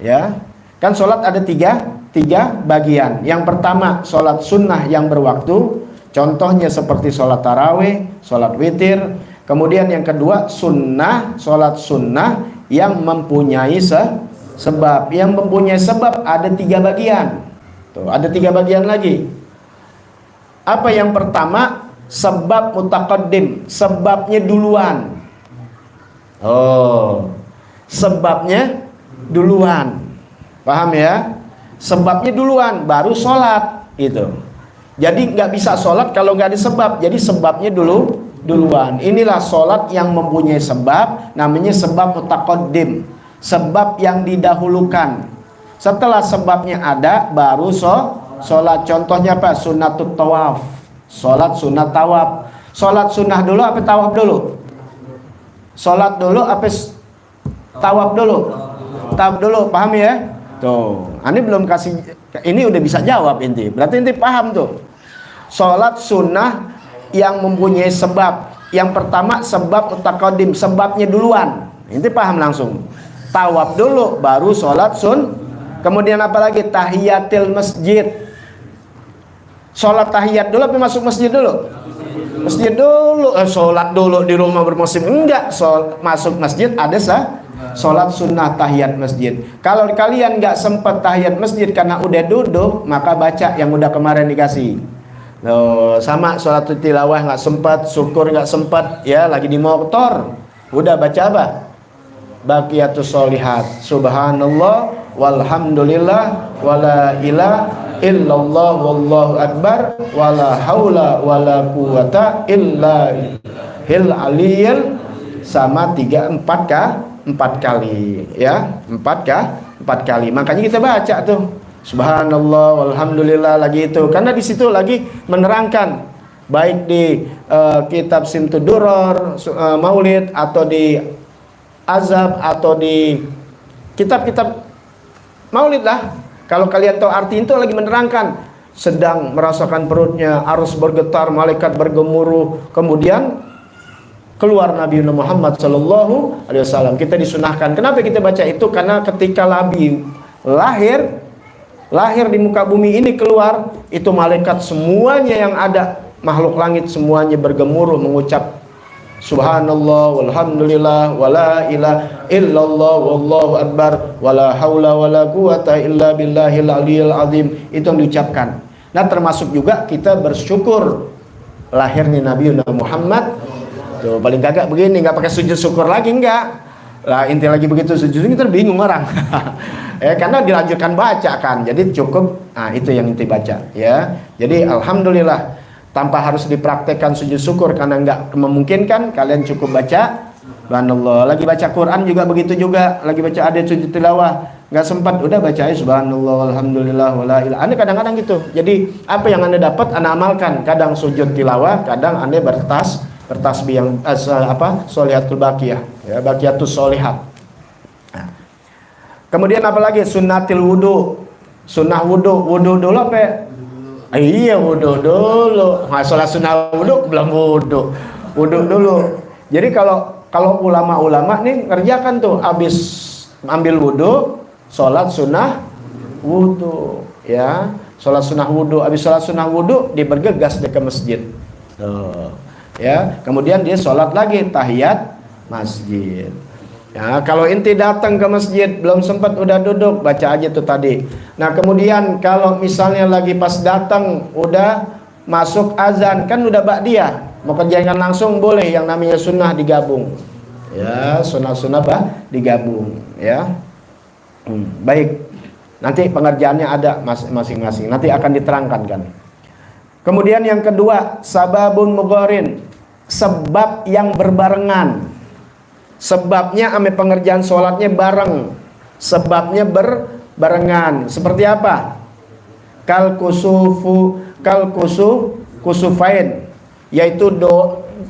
Ya, kan sholat ada tiga bagian. Yang pertama sholat sunnah yang berwaktu, contohnya seperti sholat tarawih, sholat witir. Kemudian yang kedua sholat sunnah yang mempunyai sebab. Yang mempunyai sebab ada 3 bagian. Tuh, ada 3 bagian lagi. Apa yang pertama? Sebab mutaqaddim, sebabnya duluan. Oh, sebabnya duluan. Paham ya? Sebabnya duluan, baru sholat gitu. Jadi nggak bisa sholat kalau nggak ada sebab. Jadi sebabnya duluan. Inilah sholat yang mempunyai sebab, namanya sebab mutaqaddim, sebab yang didahulukan. Setelah sebabnya ada, baru sholat. Contohnya apa? Sunnatut tawaf, sholat sunat tawaf. Sholat sunnah dulu apa tawaf dulu? Sholat dulu apa tawaf dulu? Tawaf dulu, paham ya? Tuh, ini belum kasih, ini udah bisa jawab inti. Berarti inti paham tuh. Sholat sunnah yang mempunyai sebab. Yang pertama sebab mutaqaddim, sebabnya duluan. Inti paham langsung. Tawaf dulu baru sholat Kemudian apa lagi? Tahiyatil masjid. Sholat tahiyat dulu apa masuk masjid dulu? Masjid dulu. Sholat dulu di rumah bermusim. Enggak, masuk masjid ada sholat sunnah tahiyat masjid. Kalau kalian nggak sempat tahiyat masjid karena udah duduk, maka baca yang udah kemarin dikasih. Loh, sama sholat tilawah nggak sempat, syukur nggak sempat, ya lagi di motor, udah baca apa? Baqiyatus sholihat, subhanallah, walhamdulillah, wala ilaha illallah, wallahu akbar, wala haula wala quwata illa billahil aliyil, sama 4 kali, ya 4 kali. Makanya kita baca tuh subhanallah walhamdulillah lagi itu, karena di situ lagi menerangkan, baik di kitab Simtud Duror Maulid, atau di Azab, atau di kitab-kitab Maulid lah. Kalau kalian tahu arti itu, lagi menerangkan sedang merasakan perutnya, arus bergetar, malaikat bergemuruh, kemudian keluar Nabi Muhammad Sallallahu Alaihi Wasallam. Kita disunahkan. Kenapa kita baca itu? Karena ketika Nabi lahir di muka bumi ini, keluar, itu malaikat semuanya yang ada, makhluk langit semuanya bergemuruh mengucap subhanallah walhamdulillah wala ilaha illallah wallahu akbar wala haula wala quwata illa billahil aliyil azim. Itu yang diucapkan. Nah termasuk juga kita bersyukur lahirnya Nabi Muhammad. Tuh, paling kagak begini, nggak pakai sujud syukur lagi, enggak lah, inti lagi begitu sujud kita bingung orang. Karena dilanjutkan baca kan, jadi cukup. Nah itu yang inti baca ya. Jadi alhamdulillah, tanpa harus dipraktekkan sujud syukur karena nggak memungkinkan, kalian cukup baca subhanallah. Lagi baca Quran juga begitu juga, lagi baca ada sujud tilawah nggak sempat, udah baca subhanallah alhamdulillah wala ilaha. Anda kadang-kadang gitu. Jadi apa yang Anda dapat Anda amalkan. Kadang sujud tilawah, kadang Anda bertasbih yang sholihatul baqiyah, ya, baqiyatus sholihat. Nah. Kemudian apa lagi? Sunnatil wudu, sunnah wudu. Wudu dulu apa? Iya, wudhu dulu. Nggak sholat sunnah wudhu, belum wudhu. Wudhu dulu. Jadi kalau ulama-ulama nih ngerjakan tuh, habis ambil wudhu, sholat sunnah wudhu, ya. Sholat sunnah wudhu, habis sholat sunnah wudhu, dia bergegas dia ke masjid. Tuh. Ya, kemudian dia sholat lagi tahiyat masjid. Ya, kalau inti datang ke masjid belum sempat udah duduk, baca aja tuh tadi. Nah, kemudian kalau misalnya lagi pas datang udah masuk azan, kan udah ba'diyah, mau kerjakan langsung boleh, yang namanya sunnah digabung. Ya, sunnah-sunnah digabung, ya. Baik. Nanti pengerjaannya ada masing-masing. Nanti akan diterangkan kan. Kemudian yang kedua, sababun mugharin, sebab yang berbarengan. Sebabnya ame pengerjaan sholatnya bareng, sebabnya berbarengan. Seperti apa? Kusufain, yaitu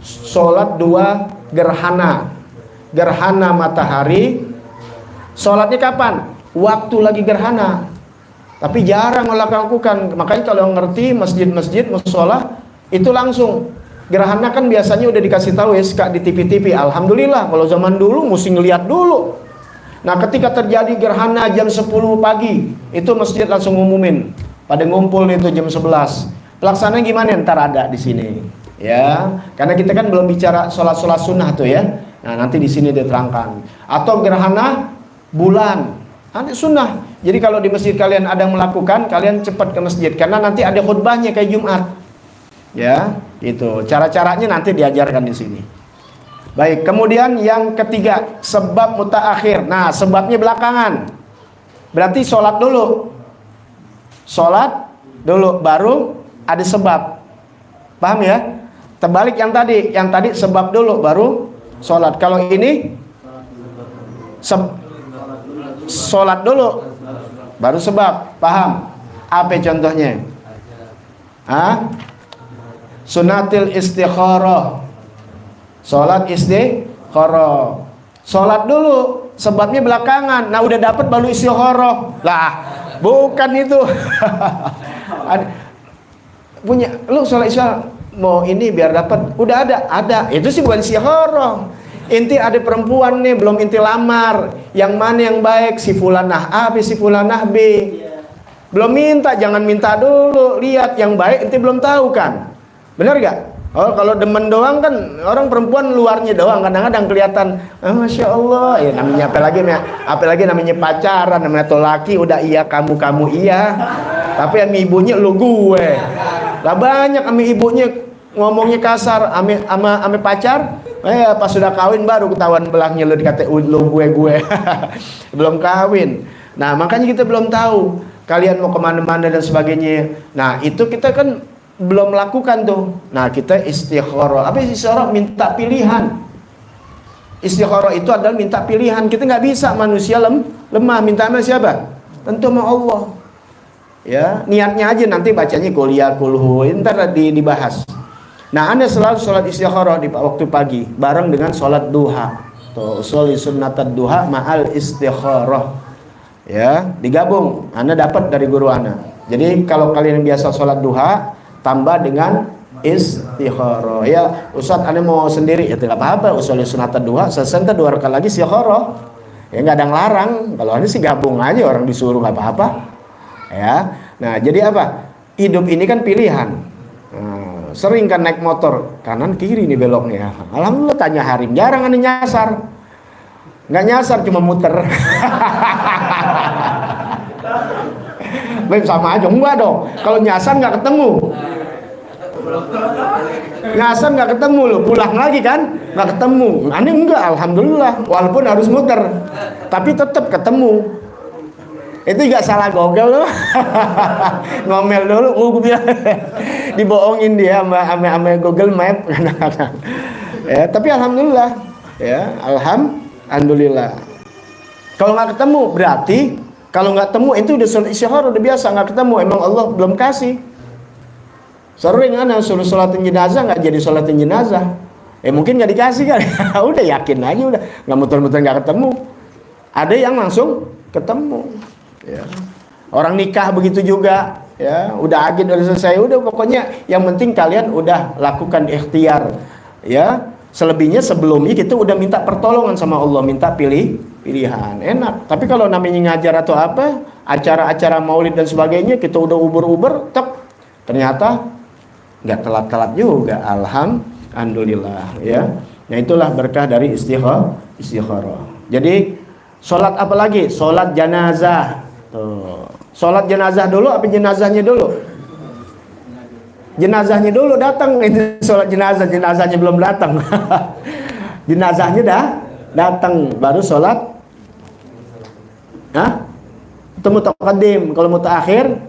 sholat dua gerhana. Gerhana matahari. Sholatnya kapan? Waktu lagi gerhana. Tapi jarang melakukan. Makanya kalau ngerti masjid-masjid mushola itu langsung. Gerhana kan biasanya udah dikasih tahu ya, Kak, di TV-TV. Alhamdulillah, kalau zaman dulu mesti ngeliat dulu. Nah, ketika terjadi gerhana jam 10 pagi, itu masjid langsung ngumumin. Pada ngumpul itu jam 11. Pelaksanaan gimana? Ntar ada di sini. Ya, karena kita kan belum bicara sholat-sholat sunnah tuh ya. Nah, nanti di sini diterangkan. Atau gerhana bulan. Nanti sunnah. Jadi kalau di masjid kalian ada yang melakukan, kalian cepat ke masjid. Karena nanti ada khutbahnya kayak Jumat. Ya, itu cara-caranya nanti diajarkan di sini. Baik, kemudian yang ketiga, sebab mutaakhir. Nah, sebabnya belakangan. Berarti sholat dulu. Sholat dulu, baru ada sebab. Paham ya? Terbalik yang tadi sebab dulu, baru sholat. Kalau ini sholat dulu, baru sebab. Paham? Apa contohnya? Hah? Sunatil istikharah. Sholat istikharah. Sholat dulu, sebabnya belakangan. Nah, udah dapat baru istikharah. Lah, bukan itu. Punya lu sholat isya mau ini biar dapat. Udah ada. Itu sih bukan istikharah. Inti ada perempuan nih belum inti lamar. Yang mana yang baik? Si fulanah A, si fulanah B. Belum minta, jangan minta dulu. Lihat yang baik, inti belum tahu kan. Benar gak? Oh, kalau demen doang kan orang perempuan luarnya doang, kadang-kadang kelihatan, Masya Allah, ya namanya apalagi namanya pacaran, namanya laki udah iya kamu iya, tapi ami ibunya lu gue. Lah banyak ami ibunya ngomongnya kasar, ami pacar, pas sudah kawin baru ketahuan belahnya lu dikata lu gue. Belum kawin. Nah, makanya kita belum tahu kalian mau kemana-mana dan sebagainya. Nah, itu kita kan belum melakukan tuh. Nah, kita istikharah. Apa istikharah? Minta pilihan. Istikharah itu adalah minta pilihan. Kita nggak bisa, manusia lemah. Minta sama siapa? Tentu sama Allah. Ya, niatnya aja nanti bacanya kuliah kulhu. Ntar dibahas. Nah, Anda selalu sholat istikharah di waktu pagi bareng dengan sholat duha. Tuh, usul sunnatad duha ma'al istikharah. Ya, digabung. Anda dapat dari guru Anda. Jadi kalau kalian biasa sholat duha tambah dengan istikharah. Ya, Ustaz, Anda mau sendiri ya tidak apa-apa. Usul sunat dua, selesai 2 rakaat lagi istikharah. Ya nggak ada yang larang. Kalau Anda sih gabung aja, orang disuruh nggak apa-apa. Ya. Nah, jadi apa? Hidup ini kan pilihan. Nah, sering kan naik motor kanan kiri nih beloknya. Alhamdulillah tanya Harim, jarang Anda nyasar. Nggak nyasar, cuma muter. Baik, sama aja. Enggak dong. Kalau nyasar nggak ketemu. Nyasar nggak ketemu loh, pulang lagi kan nggak ketemu. Aneh enggak, alhamdulillah, walaupun harus muter tapi tetap ketemu. Itu juga salah Google loh. Ngomel dulu, gue bilang dibohongin dia sama Google Map. Ya, tapi alhamdulillah, ya alhamdulillah. Kalau nggak ketemu berarti kalau nggak ketemu itu udah istikharah, udah biasa nggak ketemu, emang Allah belum kasih. Sering Anda suruh sholatin jenazah nggak jadi sholatin jenazah, mungkin nggak dikasih kan. Udah yakin aja, udah nggak muter-muter nggak ketemu. Ada yang langsung ketemu. Ya. Orang nikah begitu juga, Ya, udah agit udah selesai, udah pokoknya yang penting kalian udah lakukan ikhtiar. Ya, selebihnya sebelumnya kita udah minta pertolongan sama Allah, minta pilihan. Enak. Tapi kalau namanya ngajar atau apa, acara-acara maulid dan sebagainya, kita udah uber-uber, ternyata nggak telat-telat juga. Alhamdulillah, ya. Nah, itulah berkah dari istikharah. Jadi sholat apa lagi? Sholat jenazah. Tuh. Sholat jenazah dulu apa jenazahnya dulu? Jenazahnya dulu datang. Ini sholat jenazahnya belum datang. Jenazahnya dah datang, baru sholat. Hah? Itu mutaqaddim. Kalau mutaakhir,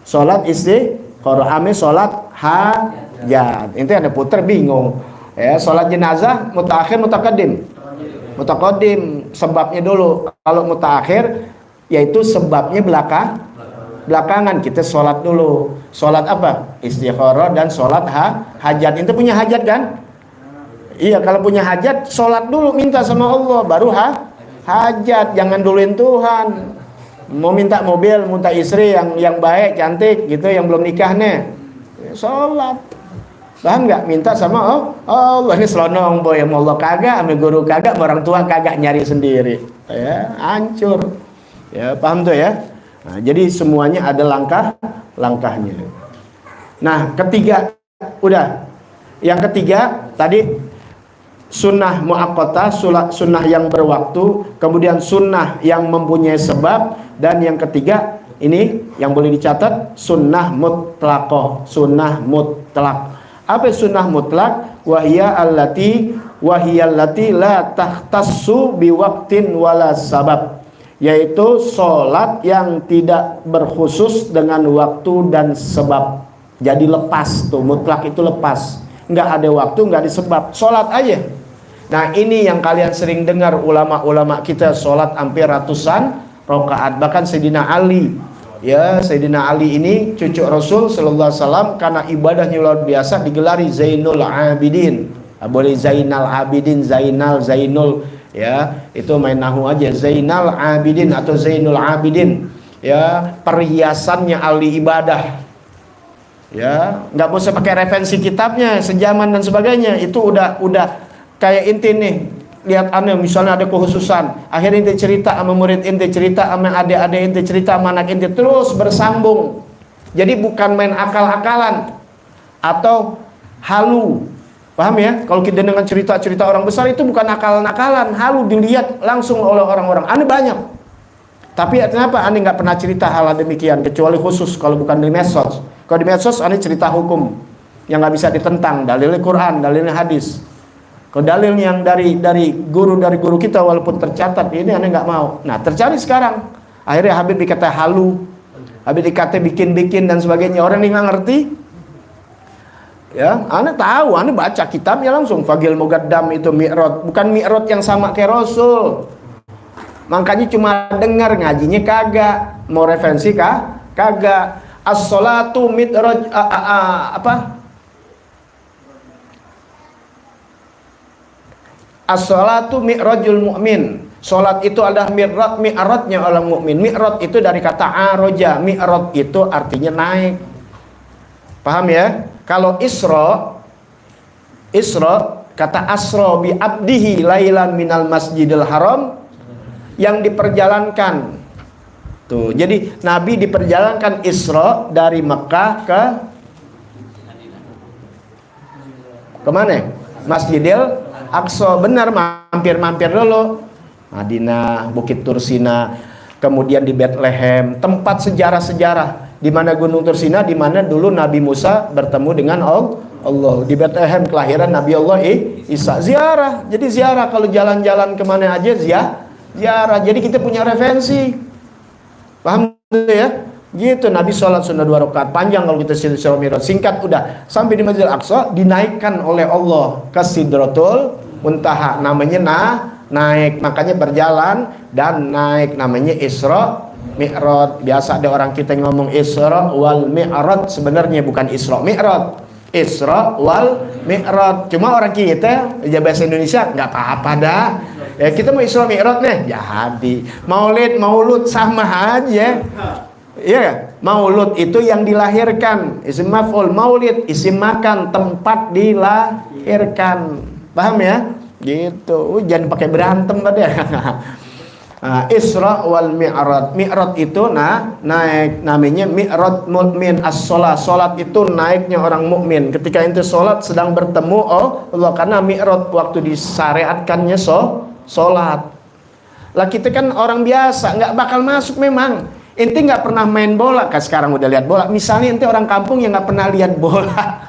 sholat istikharah. Ame sholat hajat. Itu ada puter bingung. Ya, sholat jenazah mutaakhir mutaqaddim. Mutaqaddim sebabnya dulu. Kalau mutaakhir yaitu sebabnya belakangan. Kita sholat dulu. Sholat apa? Istikharah dan sholat hajat. Itu punya hajat kan? Iya, kalau punya hajat sholat dulu, minta sama Allah, baru hajat. Jangan duluin Tuhan. Mau minta mobil, minta istri yang baik, cantik gitu, yang belum nikah nih, sholat. Paham nggak? Minta sama Allah. Ini selonong boy, sama Allah kagak, sama guru kagak, sama orang tua kagak, nyari sendiri. Ya, hancur. Ya, paham tuh ya? Nah, jadi semuanya ada langkah-langkahnya. Nah, ketiga, udah. Yang ketiga tadi sunnah muaqqatah, sunnah yang berwaktu, kemudian sunnah yang mempunyai sebab, dan yang ketiga ini yang boleh dicatat, sunnah mutlaqah, sunnah mutlak. Apa sunnah mutlak? Wahiyallati la tahtassu biwaqtin wala sabab. Yaitu sholat yang tidak berkhusus dengan waktu dan sebab. Jadi lepas tuh, mutlak itu lepas, nggak ada waktu, nggak ada sebab, sholat aja. Nah, ini yang kalian sering dengar ulama-ulama kita sholat hampir ratusan rakaat. Bahkan Sayyidina Ali, ya, Sayyidina Ali ini cucu Rasul sallallahu alaihi wasallam, karena ibadahnya luar biasa digelari Zainul Abidin. Boleh Zainal Abidin, Zainul, ya, itu main nahu aja. Zainal Abidin atau Zainul Abidin, ya, perhiasannya ahli ibadah. Ya, nggak usah pakai referensi kitabnya, sejaman dan sebagainya. Itu udah kayak inti nih. Lihat aneh, misalnya ada kekhususan, akhirnya inti cerita sama murid inti, cerita sama adik-adik inti, cerita sama anak inti, terus bersambung. Jadi bukan main akal-akalan atau halu. Paham ya? Kalau kita dengan cerita-cerita orang besar itu bukan akal-akalan, halu, dilihat langsung oleh orang-orang. Aneh banyak. Tapi kenapa aneh nggak pernah cerita hal demikian, kecuali khusus kalau bukan di medsos. Kalau di medsos aneh cerita hukum yang nggak bisa ditentang, dalilnya Quran, dalilnya hadis. Kalau dalil yang dari guru kita walaupun tercatat, ini aneh nggak mau. Nah, tercari sekarang. Akhirnya Habib dikata halu, Habib dikata bikin-bikin dan sebagainya. Orang ini nggak ngerti. Ya, aneh tahu, aneh baca kitabnya langsung. Fagil Mugaddam itu mi'rad, bukan mi'rad yang sama kayak Rasul. Makanya cuma dengar, ngajinya kagak, mau referensi kagak. As-salatu mi'raj apa? As-salatu mi'rajul mu'min. Salat itu adalah mi'rajnya orang mukmin. Mi'raj itu dari kata aroja. Mi'raj itu artinya naik. Paham ya? Kalau Isra kata asra bi abdihi lailan minal masjidil haram, yang diperjalankan. Tuh, jadi Nabi diperjalankan Isra dari Mekah ke mana? Masjidil Aqsa. Benar, mampir-mampir dulu. Madinah, Bukit Tursina, kemudian di Bethlehem, tempat sejarah-sejarah. Di mana Gunung Tursina, di mana dulu Nabi Musa bertemu dengan Allah. Di Bethlehem kelahiran Nabi Allah Isa. Ziarah. Jadi ziarah, kalau jalan-jalan kemana aja ziarah. Jadi kita punya referensi. Paham ya? Gitu, Nabi sholat sunnah 2 rakaat. Panjang kalau kita Isra Mi'raj. Singkat udah. Sampai di Masjidil Aqsa, dinaikkan oleh Allah ke Sidratul Muntaha. Namanya naik. Makanya berjalan dan naik. Namanya Isra Mi'raj. Biasa ada orang kita ngomong Isra wal Mi'raj, sebenarnya bukan Isra Mi'raj. Isra wal Mi'raj. Cuma orang kita aja bahasa Indonesia nggak apa-apa dah. Ya, kita mau Isra Mi'raj nih, jadi Maulud sama aja. Iya, Maulud itu yang dilahirkan, isim maf'ul. Maulid isim makan, tempat dilahirkan. Paham ya? Gitu. Jangan pakai berantem pada. Isra wal Mi'raj. Mi'raj itu naik, namanya Mi'raj mukmin as-shalah. Salat itu naiknya orang mukmin. Ketika ente salat sedang bertemu Allah, karena Mi'raj waktu disyariatkannya salat. Lah kita kan orang biasa, nggak bakal masuk memang. Ente nggak pernah main bola, kan sekarang udah lihat bola. Misalnya ente orang kampung yang nggak pernah lihat bola.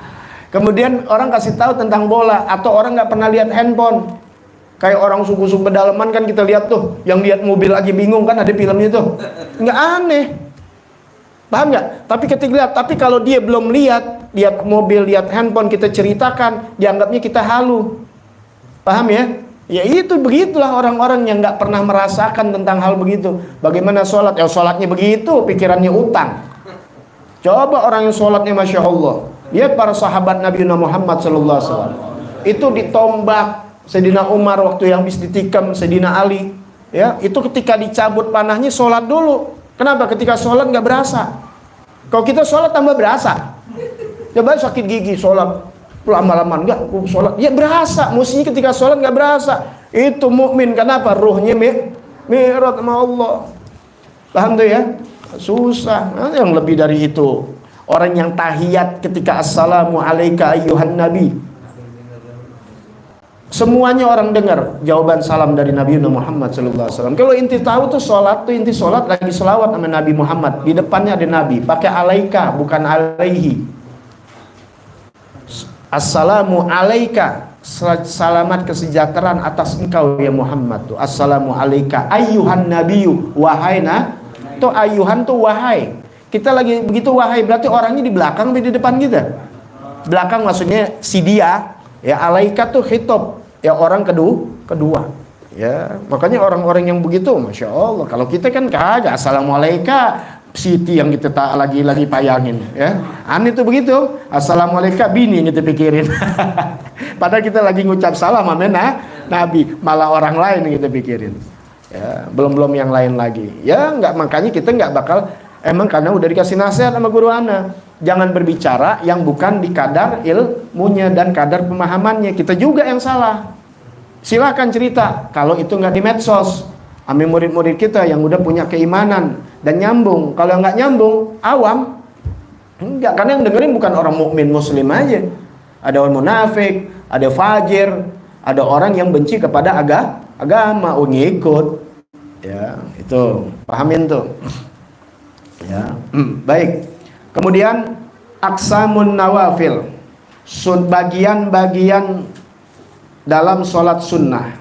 Kemudian orang kasih tahu tentang bola, atau orang nggak pernah lihat handphone. Kayak orang suku-suku pedalaman kan kita lihat tuh, yang lihat mobil aja bingung kan, ada filmnya tuh. Nggak aneh. Paham nggak? Tapi ketika lihat, tapi kalau dia belum lihat mobil, lihat handphone, kita ceritakan, dianggapnya kita halu. Paham ya? Ya itu begitulah orang-orang yang nggak pernah merasakan tentang hal begitu. Bagaimana sholat? Ya sholatnya begitu, pikirannya utang. Coba orang yang sholatnya Masya Allah. Lihat para sahabat Nabi Muhammad SAW. Itu ditombak. Sayyidina Umar waktu yang habis ditikam Sayyidina Ali, ya, itu ketika dicabut panahnya sholat dulu. Kenapa? Ketika sholat nggak berasa. Kalau kita sholat tambah berasa. Coba sakit gigi sholat lama-lama nggak sholat, ya berasa. Mestinya ketika sholat nggak berasa. Itu mukmin. Kenapa? Ruhnya mi'raj sama Allah. Paham tuh ya? Susah. Nah, yang lebih dari itu, orang yang tahiyat ketika assalamu alayka ayyuhan nabi. Semuanya orang dengar jawaban salam dari Nabi Muhammad SAW. Kalau inti tahu tuh sholat tuh, inti sholat lagi selawat sama Nabi Muhammad. Di depannya ada Nabi, pakai alaika bukan alaihi. Assalamu alaika, selamat kesejahteraan atas engkau ya Muhammad tuh. Assalamu alaika ayyuhan nabiyyu, wahai tuh ayyuhan tuh wahai. Kita lagi begitu wahai, berarti orangnya di belakang atau di depan kita? Belakang maksudnya si dia. Ya alaika tuh khitab, ya orang kedua. Ya, makanya orang-orang yang begitu, Masya Allah. Kalau kita kan kagak, assalamualaikum, Siti yang kita tak lagi payangin. Ya, aneh tuh begitu. Assalamualaikum, bini yang kita pikirin. Padahal kita lagi ngucap salam sama Nabi, malah orang lain yang kita pikirin. Ya, belum yang lain lagi. Ya, nggak, makanya kita nggak bakal. Emang karena udah dikasih nasihat sama guru ana, jangan berbicara yang bukan di kadar ilmunya dan kadar pemahamannya. Kita juga yang salah. Silahkan cerita kalau itu nggak di medsos. Ambil murid-murid kita yang udah punya keimanan dan nyambung. Kalau nggak nyambung, awam. Enggak, karena yang dengerin bukan orang mukmin muslim aja. Ada orang munafik, ada fajir, ada orang yang benci kepada agama, ngikut. Ya, itu pahamin tuh. Ya, baik. Kemudian aqsamun nawafil, bagian-bagian dalam sholat sunnah.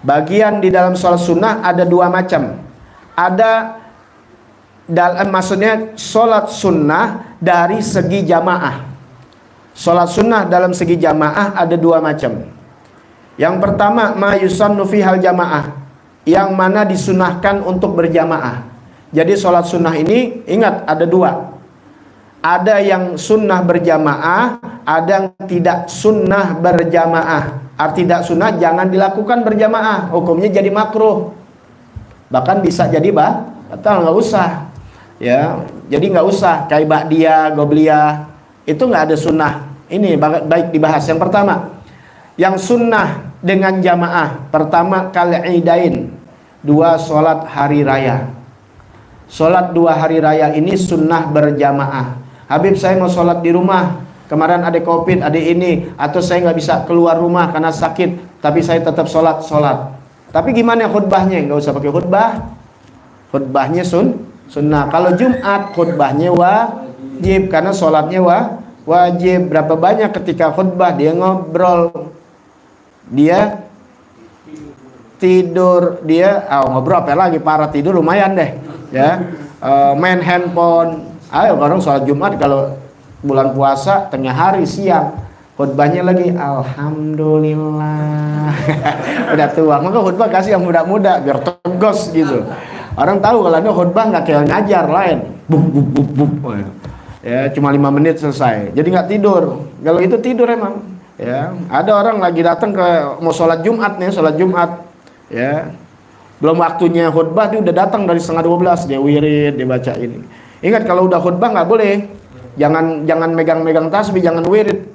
Bagian di dalam sholat sunnah ada dua macam. Ada maksudnya sholat sunnah dari segi jamaah. Sholat sunnah dalam segi jamaah ada dua macam. Yang pertama ma yusannu fihal jamaah, yang mana disunahkan untuk berjamaah. Jadi sholat sunnah ini ingat ada dua. Ada yang sunnah berjamaah, ada yang tidak sunnah berjamaah. Arti tidak sunnah jangan dilakukan berjamaah, hukumnya jadi makruh. Bahkan bisa jadi batal, nggak usah. Ya, jadi nggak usah kayak ba'diyah, qobliyah. Itu nggak ada sunnah. Ini baik dibahas. Yang pertama, yang sunnah dengan jamaah. Pertama kal'idain, dua sholat hari raya. Sholat dua hari raya ini sunnah berjamaah. Habib, saya mau sholat di rumah, kemarin ada covid, ada ini, atau saya nggak bisa keluar rumah karena sakit, tapi saya tetap sholat. Tapi gimana khutbahnya? Nggak usah pakai khutbah. Khutbahnya sunnah. Kalau Jumat khutbahnya wajib, karena sholatnya wajib. Berapa banyak ketika khutbah dia ngobrol, dia tidur, dia ngobrol apa lagi, parah tidur lumayan deh. Ya, main handphone. Ayo orang sholat Jumat kalau bulan puasa tengah hari siang, khutbahnya lagi alhamdulillah. Udah tua, maka khutbah kasih yang muda-muda biar tegas gitu. Orang tahu kalau ada khutbah nggak kayak ngajar lain, buk. Ya cuma 5 menit selesai. Jadi nggak tidur. Kalau itu tidur emang. Ya, ada orang lagi datang ke mau sholat Jumat nih, sholat Jumat. Ya, belum waktunya khutbah dia udah datang dari 11:30, dia wirid, dia baca ini. Ingat kalau udah khutbah nggak boleh. Jangan megang-megang tasbih, jangan wirid.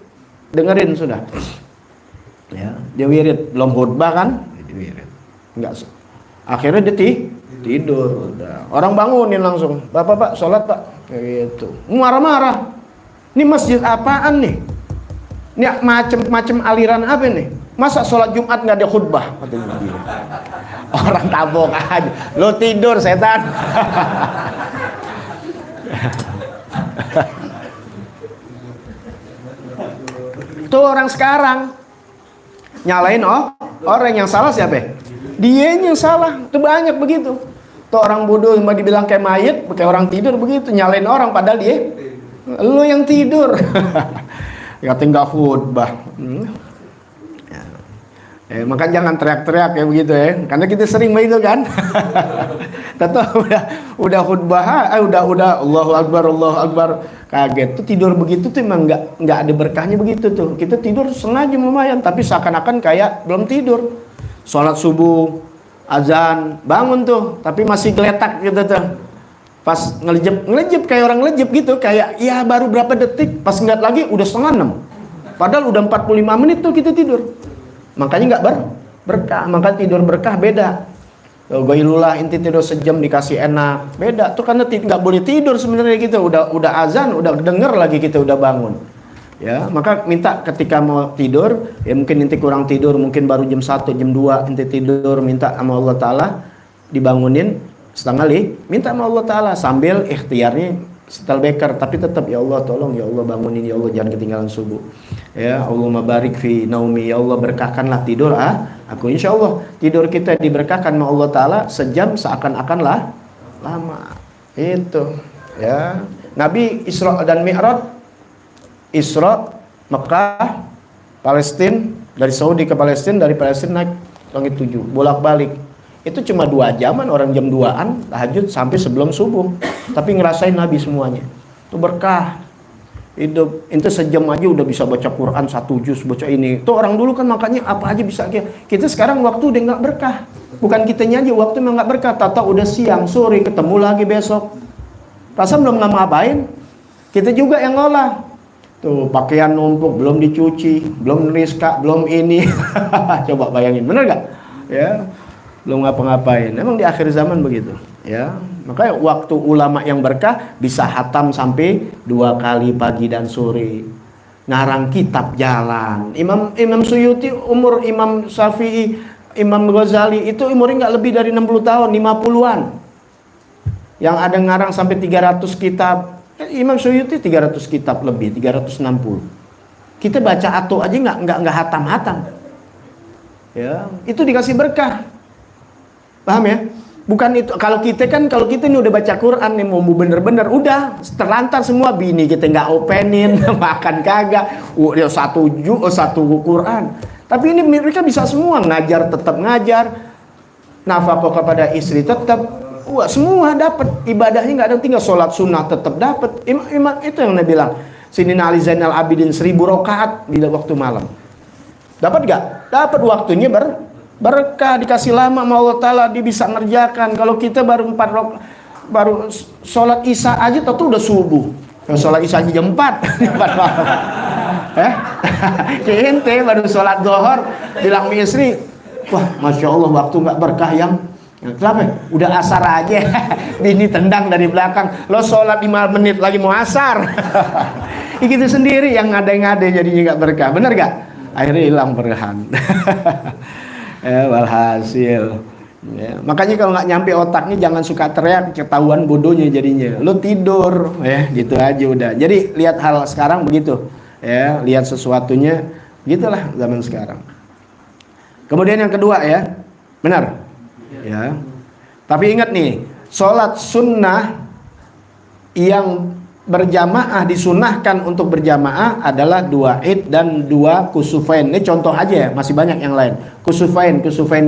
Dengerin sudah. Ya, dia wirid, belum khutbah kan? Dia wirid. Enggak. Akhirnya dia tidur. Udah. Orang bangunin langsung. Bapak, Pak, sholat, Pak. Kayak gitu. Marah-marah. Ini masjid apaan nih? Ini macem-macem aliran apa nih? Masa sholat Jumat nggak ada khutbah? Orang tabok aja. Lo tidur, setan. Tuh orang sekarang nyalain orang yang salah siapa? Dia yang salah. Itu banyak begitu. Tuh orang bodoh mau dibilang kayak mayat, kayak orang tidur begitu, nyalain orang padahal dia lu yang tidur. Kata nggak khutbah. Maka jangan teriak-teriak ya begitu ya, karena kita sering begitu kan. Tetap udah khutbah, udah Allahu Akbar, kaget tuh tidur begitu tuh emang nggak ada berkahnya begitu tuh. Kita tidur sengaja lumayan, tapi seakan-akan kayak belum tidur. Sholat subuh, azan, bangun tuh, tapi masih geletak gitu tuh. Pas ngelejep kayak orang ngelejep gitu, kayak ya baru berapa detik, pas ngeliat lagi udah 5:30. Padahal udah 45 menit tuh kita tidur. Makanya nggak berkah, maka tidur berkah beda. Goilullah inti tidur sejam dikasih enak, beda tuh karena nggak boleh tidur sebenarnya gitu. Udah azan, udah denger lagi kita udah bangun. Ya, maka minta ketika mau tidur, ya mungkin inti kurang tidur, mungkin baru jam 1, jam 2 inti tidur, minta sama Allah Ta'ala dibangunin setengah minta sama Allah Ta'ala sambil ikhtiarnya setel beker, tapi tetap ya Allah tolong, ya Allah bangunin, ya Allah jangan ketinggalan subuh. Ya Allahumma barik fi naumi, ya Allah berkahkanlah tidur aku, insya Allah tidur kita diberkahkan sama Allah Ta'ala sejam seakan-akan lama. Itu ya Nabi Isra dan Mi'raj. Isra Mekah Palestina, dari Saudi ke Palestina, dari Palestina naik langit 7 bolak-balik. Itu cuma 2 jaman, orang jam 2-an tahajud sampai sebelum subuh, tapi ngerasain Nabi semuanya. Itu berkah. Itu sejam aja udah bisa baca Quran 1 juz, baca ini. Itu orang dulu kan makanya apa aja bisa. Kita sekarang waktu udah nggak berkah. Bukan kitanya aja, waktu memang nggak berkah. Tata udah siang, sore, ketemu lagi besok. Rasa belum ngapain. Kita juga yang ngolah. Tuh pakaian numpuk, belum dicuci, belum niska, belum ini. Coba bayangin, bener gak? Ya, belum ngapa-ngapain. Emang di akhir zaman begitu. Ya, makanya waktu ulama yang berkah bisa hatam sampai 2 kali pagi dan sore. Ngarang kitab jalan. Imam Suyuti umur Imam Syafi'i, Imam Ghazali itu umurnya nggak lebih dari 60 tahun, 50-an. Yang ada ngarang sampai 300 kitab. Imam Suyuti 300 kitab lebih, 360. Kita baca atau aja nggak hatam-hatam. Ya, itu dikasih berkah. Paham ya? Bukan itu. Kalau kita ini udah baca Quran nih mau bener-bener udah terlantar semua, bini kita nggak openin, makan kagak. Satu Quran. Tapi ini mereka bisa semua ngajar, tetap ngajar. Nafkah kepada istri tetap. Wah, semua dapat, ibadahnya nggak ada, tinggal sholat sunnah tetap dapat. Imam itu yang Nabi bilang, Sayyidina Ali Zainal Abidin 1000 rakaat di waktu malam. Dapat nggak? Dapat, waktunya berkah, dikasih lama sama Allah Ta'ala, dia bisa ngerjakan. Kalau kita baru 4 rakaat, baru sholat isya aja tuh udah subuh. Sholat isya aja jam 4 malam. Kayak ente baru sholat zuhur bilang sama istri, wah masya Allah waktu nggak berkah yang. Kenapa? Udah asar aja. Bini tendang dari belakang. Lo sholat 5 menit lagi mau asar. Gitu sendiri yang ngade-ngade jadinya nggak berkah. Bener gak? Akhirnya hilang berkahan. Walhasil. Ya, makanya kalau nggak nyampe otaknya jangan suka teriak, ketahuan bodohnya jadinya. Lo tidur, ya gitu aja udah. Jadi lihat hal sekarang begitu. Ya, lihat sesuatunya, gitulah zaman sekarang. Kemudian yang kedua ya, benar. Ya, tapi ingat nih, sholat sunnah yang berjamaah disunahkan untuk berjamaah adalah 2 id dan 2 kusufain. Ini contoh aja ya, masih banyak yang lain. Kusufain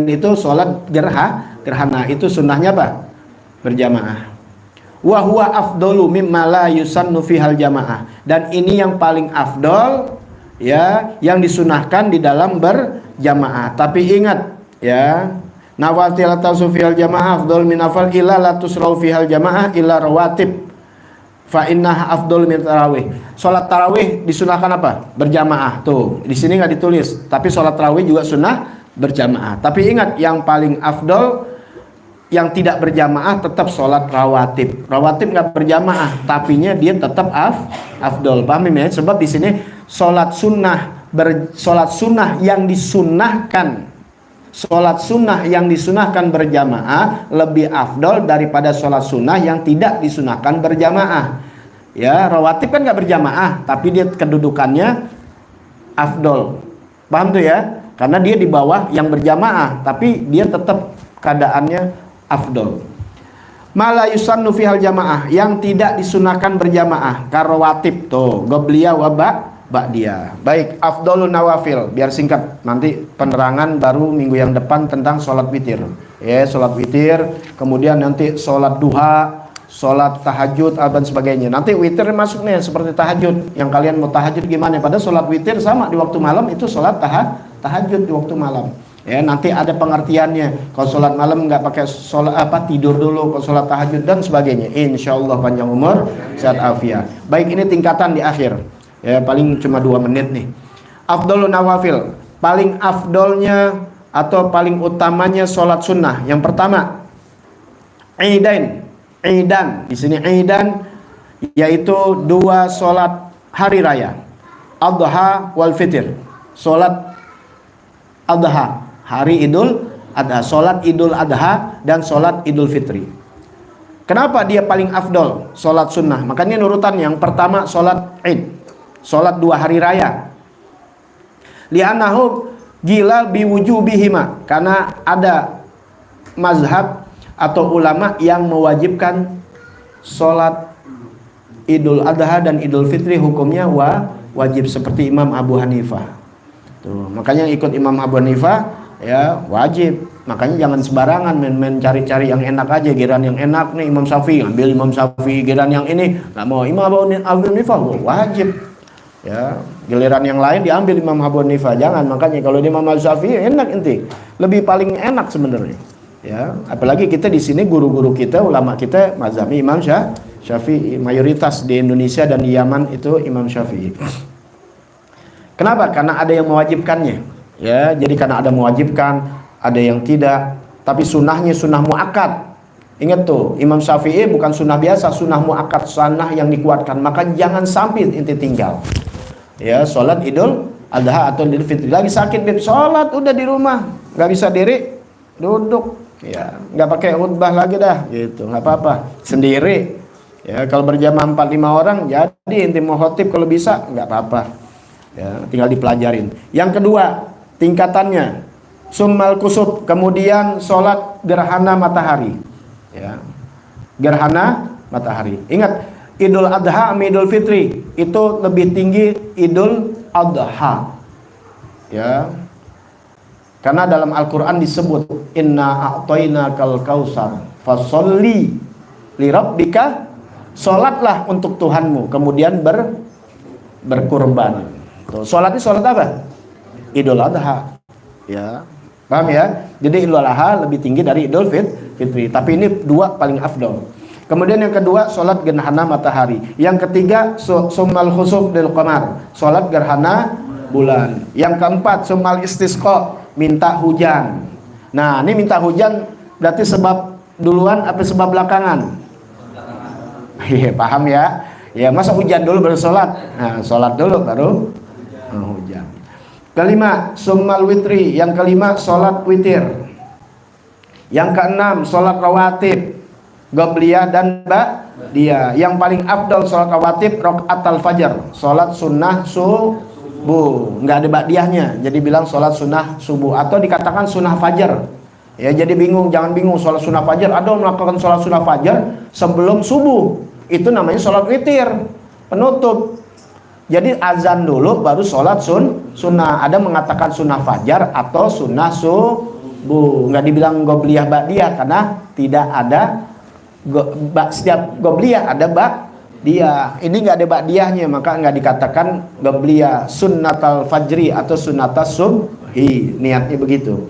itu sholat gerhana, itu sunnahnya apa? Berjamaah. Wa huwa afdalu mimma la yusannu fihal jamaah. Dan ini yang paling afdol ya, yang disunahkan di dalam berjamaah. Tapi ingat ya, nawafil tasufil jamaah afdal min afal illa la tusrau fihal jamaah illa rawatib. fa innaha afdol min tarawih. Salat tarawih disunahkan apa? Berjamaah. Tuh, di sini nggak ditulis, tapi salat tarawih juga sunnah berjamaah. Tapi ingat, yang paling afdol yang tidak berjamaah tetap sholat rawatib. Rawatib nggak berjamaah, tapinya dia tetap afdol. Paham ya? Sebab di sini sholat sunnah yang disunahkan, sholat sunnah yang disunahkan berjamaah lebih afdol daripada sholat sunnah yang tidak disunahkan berjamaah. Ya, rawatib kan nggak berjamaah, tapi dia kedudukannya afdol. Paham tuh ya? Karena dia di bawah yang berjamaah, tapi dia tetap keadaannya afdol. Mala yusannu fihal jamaah, yang tidak disunahkan berjamaah, karawatib tuh, gobliyah wa ba'diyah. Baik, afdolun nawafil, biar singkat, nanti penerangan baru minggu yang depan tentang sholat witir. Ya, sholat witir, kemudian nanti sholat duha, sholat tahajud dan sebagainya. Nanti witir masuknya seperti tahajud. Yang kalian mau tahajud gimana? Pada sholat witir sama di waktu malam itu sholat tahajud di waktu malam. Ya, nanti ada pengertiannya. Kalau sholat malam nggak pakai sholat tidur dulu, kalau sholat tahajud dan sebagainya. Insya Allah panjang umur, sehat afiat. Baik, ini tingkatan di akhir. Ya, paling cuma 2 menit nih. Afdolun nawafil, paling afdolnya atau paling utamanya sholat sunnah. Yang pertama, Idan. Di sini Idan yaitu 2 sholat hari raya, Adha wal Fitr. Sholat Adha, hari Idul Adha, sholat Idul Adha dan sholat Idul Fitri. Kenapa dia paling afdol sholat sunnah? Makanya nurutan yang pertama sholat Id, sholat 2 hari raya. Li'annahu gila biwujubihima, karena ada mazhab atau ulama yang mewajibkan sholat Idul Adha dan Idul Fitri hukumnya wajib, seperti Imam Abu Hanifah. Tuh, makanya ikut Imam Abu Hanifah ya wajib. Makanya jangan sembarangan main cari-cari yang enak aja. Giliran yang enak nih Imam Syafi'i, ambil Imam Syafi'i. Giliran yang ini nggak mau Imam Abu Hanifah, wajib. Ya, giliran yang lain diambil Imam Abu Hanifah. Jangan. Makanya kalau di Imam Syafi'i enak inti, lebih paling enak sebenarnya. Ya, apalagi kita di sini guru-guru kita, ulama kita mazhab Imam Syafi'i, mayoritas di Indonesia dan di Yaman itu Imam Syafi'i. Kenapa? Karena ada yang mewajibkannya. Ya, jadi karena ada mewajibkan, ada yang tidak. Tapi sunnahnya sunnah muakkad. Ingat tuh, Imam Syafi'i bukan sunnah biasa, sunnah muakkad, sunnah yang dikuatkan. Maka jangan sampai inti tinggal. Ya, sholat Idul Adha atau Idul Fitri. Lagi sakit, sholat udah di rumah, nggak bisa diri, duduk. Ya, nggak pakai khutbah lagi dah, gitu, nggak apa-apa, sendiri. Ya, kalau berjamaah 4-5 orang, jadi inti mau khotib kalau bisa, nggak apa-apa. Ya, tinggal dipelajarin. Yang kedua, tingkatannya summal kusuf, kemudian sholat gerhana matahari. Ya, gerhana matahari. Ingat, Idul Adha sama Idul Fitri itu lebih tinggi Idul Adha. Ya, karena dalam Al-Quran disebut inna a'toinakal kausar fasholli lirabbika, sholatlah untuk Tuhanmu, kemudian berkurban. Sholat ini sholat apa? Idul Adha. Ya, paham ya? Jadi Idul Adha lebih tinggi dari Idul Fitri. Tapi ini 2 paling afdol. Kemudian yang kedua sholat gerhana matahari. Yang ketiga summal khusuf del qamar, sholat gerhana bulan. Yang keempat summal istisqa, minta hujan. Nah, ini minta hujan berarti sebab duluan apa sebab belakangan? Iya, paham ya? Ya, masa hujan dulu baru sholat? Nah, sholat dulu baru hujan. Kelima, summal witri. Yang kelima, sholat witir. Yang keenam, sholat rawatib, gobliyah dan ba'diyah. Yang paling afdal sholat rawatib rakaat al-fajr, sholat sunnah subuh, nggak ada ba'diyahnya, jadi bilang sholat sunnah subuh atau dikatakan sunnah fajar. Ya, jadi bingung, jangan bingung, sholat sunnah fajar, ada melakukan sholat sunnah fajar sebelum subuh, itu namanya sholat witir penutup. Jadi azan dulu baru sholat sunnah. Ada mengatakan sunnah fajar atau sunnah subuh. Nggak dibilang gobliyah ba'diyah karena tidak ada setiap gobliyah ada ba'diyah. Ini nggak ada ba'diyahnya, maka nggak dikatakan gobliyah sunnatal fajri atau sunnatas subhi. Niatnya begitu.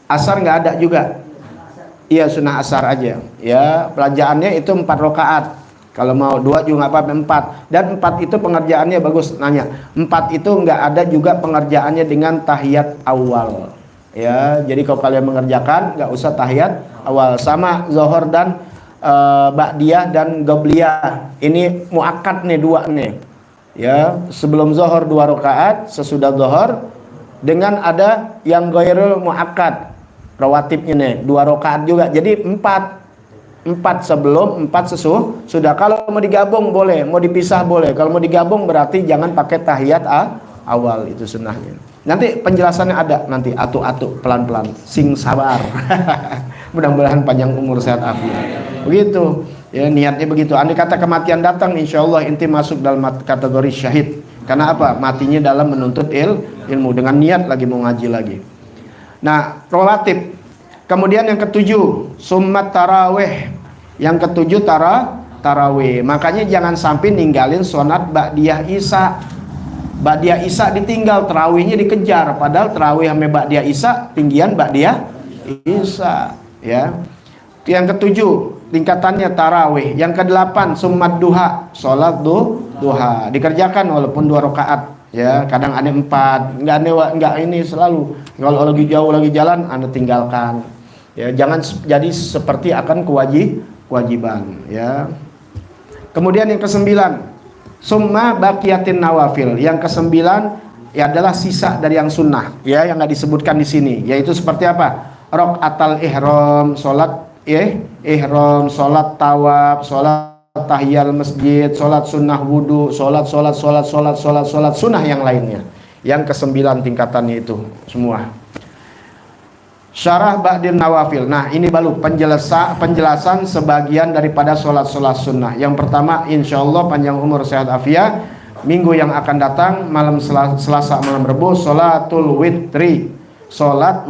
Asar nggak ada juga. Iya, sunnah asar aja. Ya, pelajarannya itu 4 rakaat. Kalau mau 2 juga nggak apa-apa, 4. Dan 4 itu pengerjaannya bagus nanya. 4 itu nggak ada juga pengerjaannya dengan tahiyat awal. Ya, jadi kalau kalian mengerjakan nggak usah tahiyat awal. Sama zuhur dan ba'diyah dan qabliyah. Ini muakkad nih 2 nih. Ya, sebelum zuhur 2 rakaat, sesudah zuhur dengan ada yang ghairul muakkad. Rawatibnya nih 2 rakaat juga. Jadi 4 sebelum, 4 sudah. Kalau mau digabung boleh, mau dipisah boleh. Kalau mau digabung berarti jangan pakai tahiyat awal, itu sunnahnya. Nanti penjelasannya ada nanti, atu-atu pelan-pelan, sing sabar. Mudah-mudahan panjang umur sehat afiat. Begitu ya, niatnya begitu. Andai kata kematian datang, insya Allah inti masuk dalam kategori syahid. Karena apa? Matinya dalam menuntut ilmu, dengan niat lagi mau ngaji lagi. Nah, rawatib. Kemudian yang ketujuh, summat tarawih. Yang ketujuh tarawih. Makanya jangan sampai ninggalin sholat ba'diyah isya. Ba'diyah isya ditinggal, tarawihnya dikejar. Padahal tarawih sama ba'diyah isya tinggian ba'diyah isya. Ya. Yang ketujuh, tingkatannya tarawih. Yang kedelapan, summat duha. Sholat duha. Dikerjakan walaupun 2 rakaat. Ya, kadang ada 4. Enggak ini selalu. Kalau lagi jauh lagi jalan, Anda tinggalkan. Ya, jangan jadi seperti akan kewajiban, ya. Kemudian yang ke-9, summa baqiyatin nawafil. Yang ke-9 ya adalah sisa dari yang sunnah, ya, yang nggak disebutkan di sini, yaitu seperti apa? Raqatul ihram, salat ihram, salat tawaf, salat tahiyal masjid, salat sunnah wudu, salat sunnah yang lainnya. Yang ke-9 tingkatannya itu semua. Syarah ba'din nawafil. Nah, ini baru penjelasan sebagian daripada sholat-sholat sunnah. Yang pertama, insya Allah panjang umur sehat afiat. Minggu yang akan datang, malam Selasa malam Rebu, sholatul witri. Sholat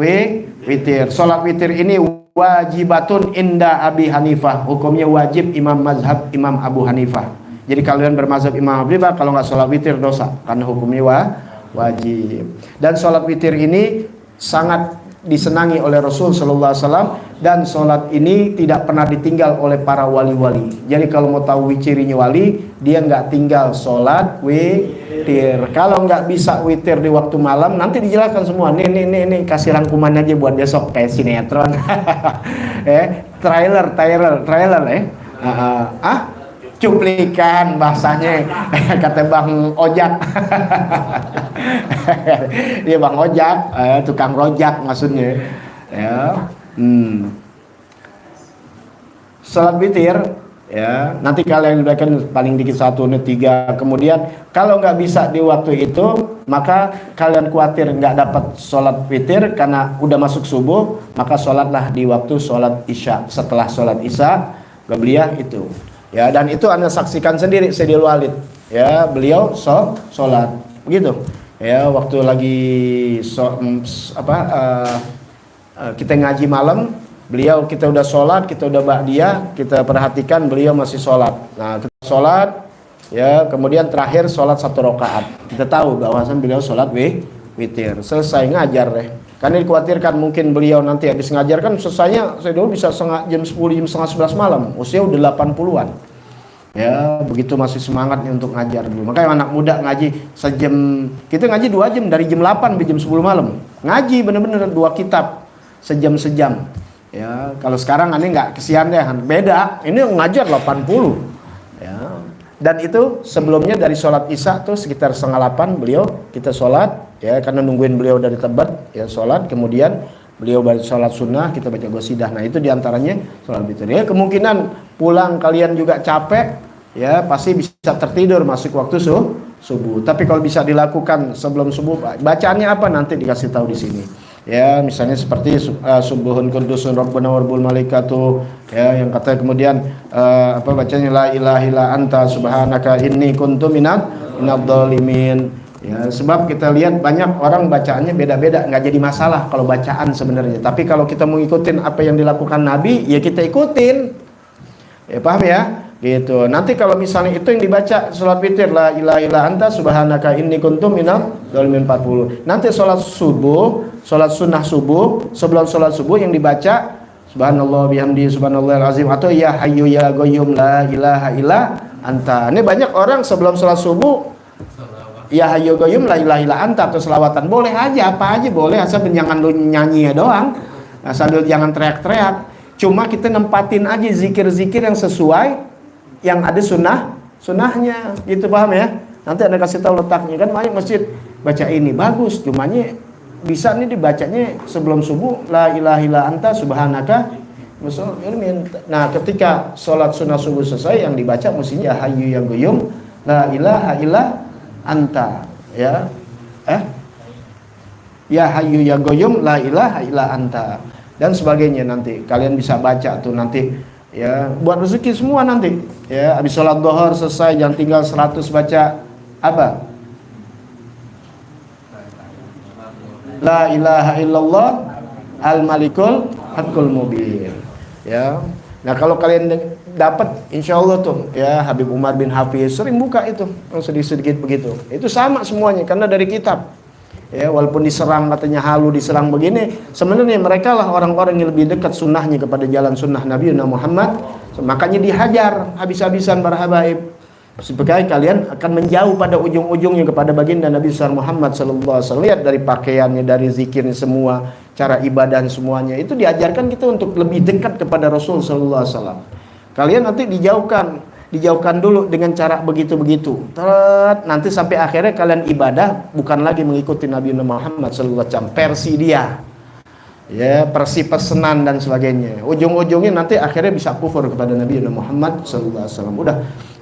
witir. Sholat witir ini wajibatun inda Abi Hanifah. Hukumnya wajib mazhab Imam Abu Hanifah. Jadi kalian bermazhab Imam Abu Hanifah, kalau nggak sholat witir dosa, karena hukumnya wajib. Dan sholat witir ini sangat disenangi oleh Rasul Sallallahu Alaihi Wasallam, dan sholat ini tidak pernah ditinggal oleh para wali-wali. Jadi kalau mau tahu cirinya wali, dia nggak tinggal sholat witir. Kalau nggak bisa witir di waktu malam, nanti dijelaskan semua. Nih kasih rangkuman aja buat besok kayak sinetron. Trailer cuplikan bahasanya. Kata Bang Ojak. Dia Bang Ojak, tukang rojak maksudnya, ya. Salat witir, ya, nanti kalian berikan paling dikit 1 nih 3. Kemudian kalau nggak bisa di waktu itu, maka kalian khawatir nggak dapat sholat witir karena udah masuk subuh, maka sholatlah di waktu sholat isya. Setelah sholat isya, qabliyah itu. Ya, dan itu Anda saksikan sendiri Sayyidil Walid, ya, beliau sholat begitu, ya, waktu lagi kita ngaji malam, beliau, kita udah sholat, kita udah ba'diyah, kita perhatikan beliau masih sholat. Nah, kita sholat, ya, kemudian terakhir sholat 1 rakaat, kita tahu bahwasan beliau sholat witir. Selesai ngajar deh, karena dikhawatirkan mungkin beliau nanti habis ngajar, kan selesainya saya dulu bisa jam 10, jam setengah 11 malam, usia udah 80-an. Ya, begitu masih semangat nih untuk ngajar dulu. Makanya anak muda ngaji sejam, kita ngaji 2 jam, dari jam 8 sampai jam 10 malam. Ngaji bener-bener 2 kitab sejam. Ya, kalau sekarang aneh nggak kesian deh, beda. Ini ngajar 80. Ya. Dan itu sebelumnya dari sholat isya tuh sekitar 7:30 beliau kita sholat, ya, karena nungguin beliau dari Tebet, ya, sholat, kemudian beliau baca sholat sunnah, kita baca qasidah. Nah, itu diantaranya sholat witir. Ya, kemungkinan pulang kalian juga capek, ya, pasti bisa tertidur masuk waktu subuh. Tapi kalau bisa dilakukan sebelum subuh, bacaannya apa nanti dikasih tahu di sini. Ya, misalnya seperti subuhun kudusun rabbuna warbul malaikatu, ya, yang kata kemudian bacanya la ilaha illa anta subhanaka inni kuntu minadh-dhalimin. Ya, sebab kita lihat banyak orang bacaannya beda-beda, nggak jadi masalah kalau bacaan sebenarnya. Tapi kalau kita mau ngikutin apa yang dilakukan Nabi, ya kita ikutin. Ya, paham ya? Gitu. Nanti kalau misalnya itu yang dibaca sholat witir, la ilaha illa anta subhanaka inni kuntu minadh-dhalimin 40. Nanti sholat subuh, sholat sunnah subuh, sebelum sholat subuh yang dibaca subhanallah bihamdi subhanallahil azim, atau ya hayyu ya qayyum la ilaha illa anta. Ini banyak orang sebelum sholat subuh ya hayyu qayyum la ilaha illa anta atau selawatan, boleh aja, apa aja boleh, asal jangan lu nyanyi doang, asal jangan teriak-teriak. Cuma kita nempatin aja zikir-zikir yang sesuai, yang ada sunnahnya, gitu, paham ya? Nanti Anda kasih tahu letaknya, kan banyak masjid baca ini bagus, cumanya bisa nih dibacanya sebelum subuh la ilaha illa anta subhanaka. Nah, ketika sholat sunnah subuh selesai, yang dibaca mestinya ya hayyu ya qayyum la ilaha illa anta, ya ya hayyu ya qayyum la ilaha illa anta dan sebagainya. Nanti kalian bisa baca tuh nanti, ya, buat rezeki semua nanti, ya. Habis sholat dhuhur selesai, jangan tinggal 100 baca apa? La ilaha illallah al-malikul haqqul mubin, ya. Nah, kalau kalian dapat, insya Allah tuh, ya, Habib Umar bin Hafiz sering buka itu, sedikit-sedikit begitu. Itu sama semuanya, karena dari kitab. Ya, walaupun diserang katanya halu, diserang begini, sebenarnya mereka lah orang-orang yang lebih dekat sunnahnya kepada jalan sunnah Nabi Muhammad. Makanya dihajar habis-habisan para habaib, supaya kalian akan menjauh pada ujung-ujungnya kepada baginda Nabi Muhammad SAW. Lihat dari pakaiannya, dari zikirnya, semua cara ibadah semuanya itu diajarkan kita untuk lebih dekat kepada Rasul SAW. Kalian nanti dijauhkan dulu dengan cara begitu-begitu. Nanti sampai akhirnya kalian ibadah bukan lagi mengikuti Nabi Muhammad SAW, versi dia, ya, versi pesanan dan sebagainya. Ujung-ujungnya nanti akhirnya bisa kufur kepada Nabi Muhammad SAW.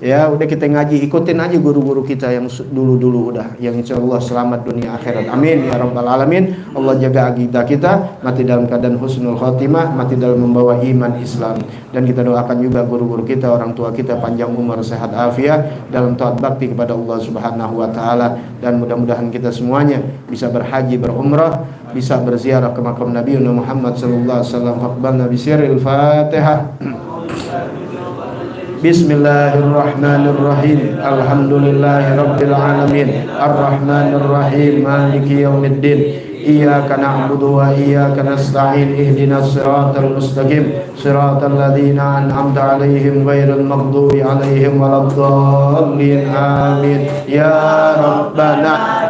Udah kita ngaji, ikutin aja guru-guru kita yang dulu-dulu, udah, yang insya Allah selamat dunia akhirat, amin ya rabbal alamin. Allah jaga akidah kita, mati dalam keadaan husnul khotimah, mati dalam membawa iman Islam. Dan kita doakan juga guru-guru kita, orang tua kita panjang umur, sehat afiat dalam taat bakti kepada Allah Subhanahu wa taala, dan mudah-mudahan kita semuanya bisa berhaji, berumrah, bisa berziarah ke makam Nabi Muhammad sallallahu alaihi wasallam. Faqbalna bi sirril Fatihah. Bismillahirrahmanirrahim. Alhamdulillahirabbil alamin. Arrahmanirrahim. Maliki yaumiddin. Iyyaka na'budu wa iyyaka nasta'in. Ihdinas siratal mustaqim. Siratal ladzina an'amta 'alaihim ghairil maghdubi 'alaihim waladdallin. Amin. Ya Rabbana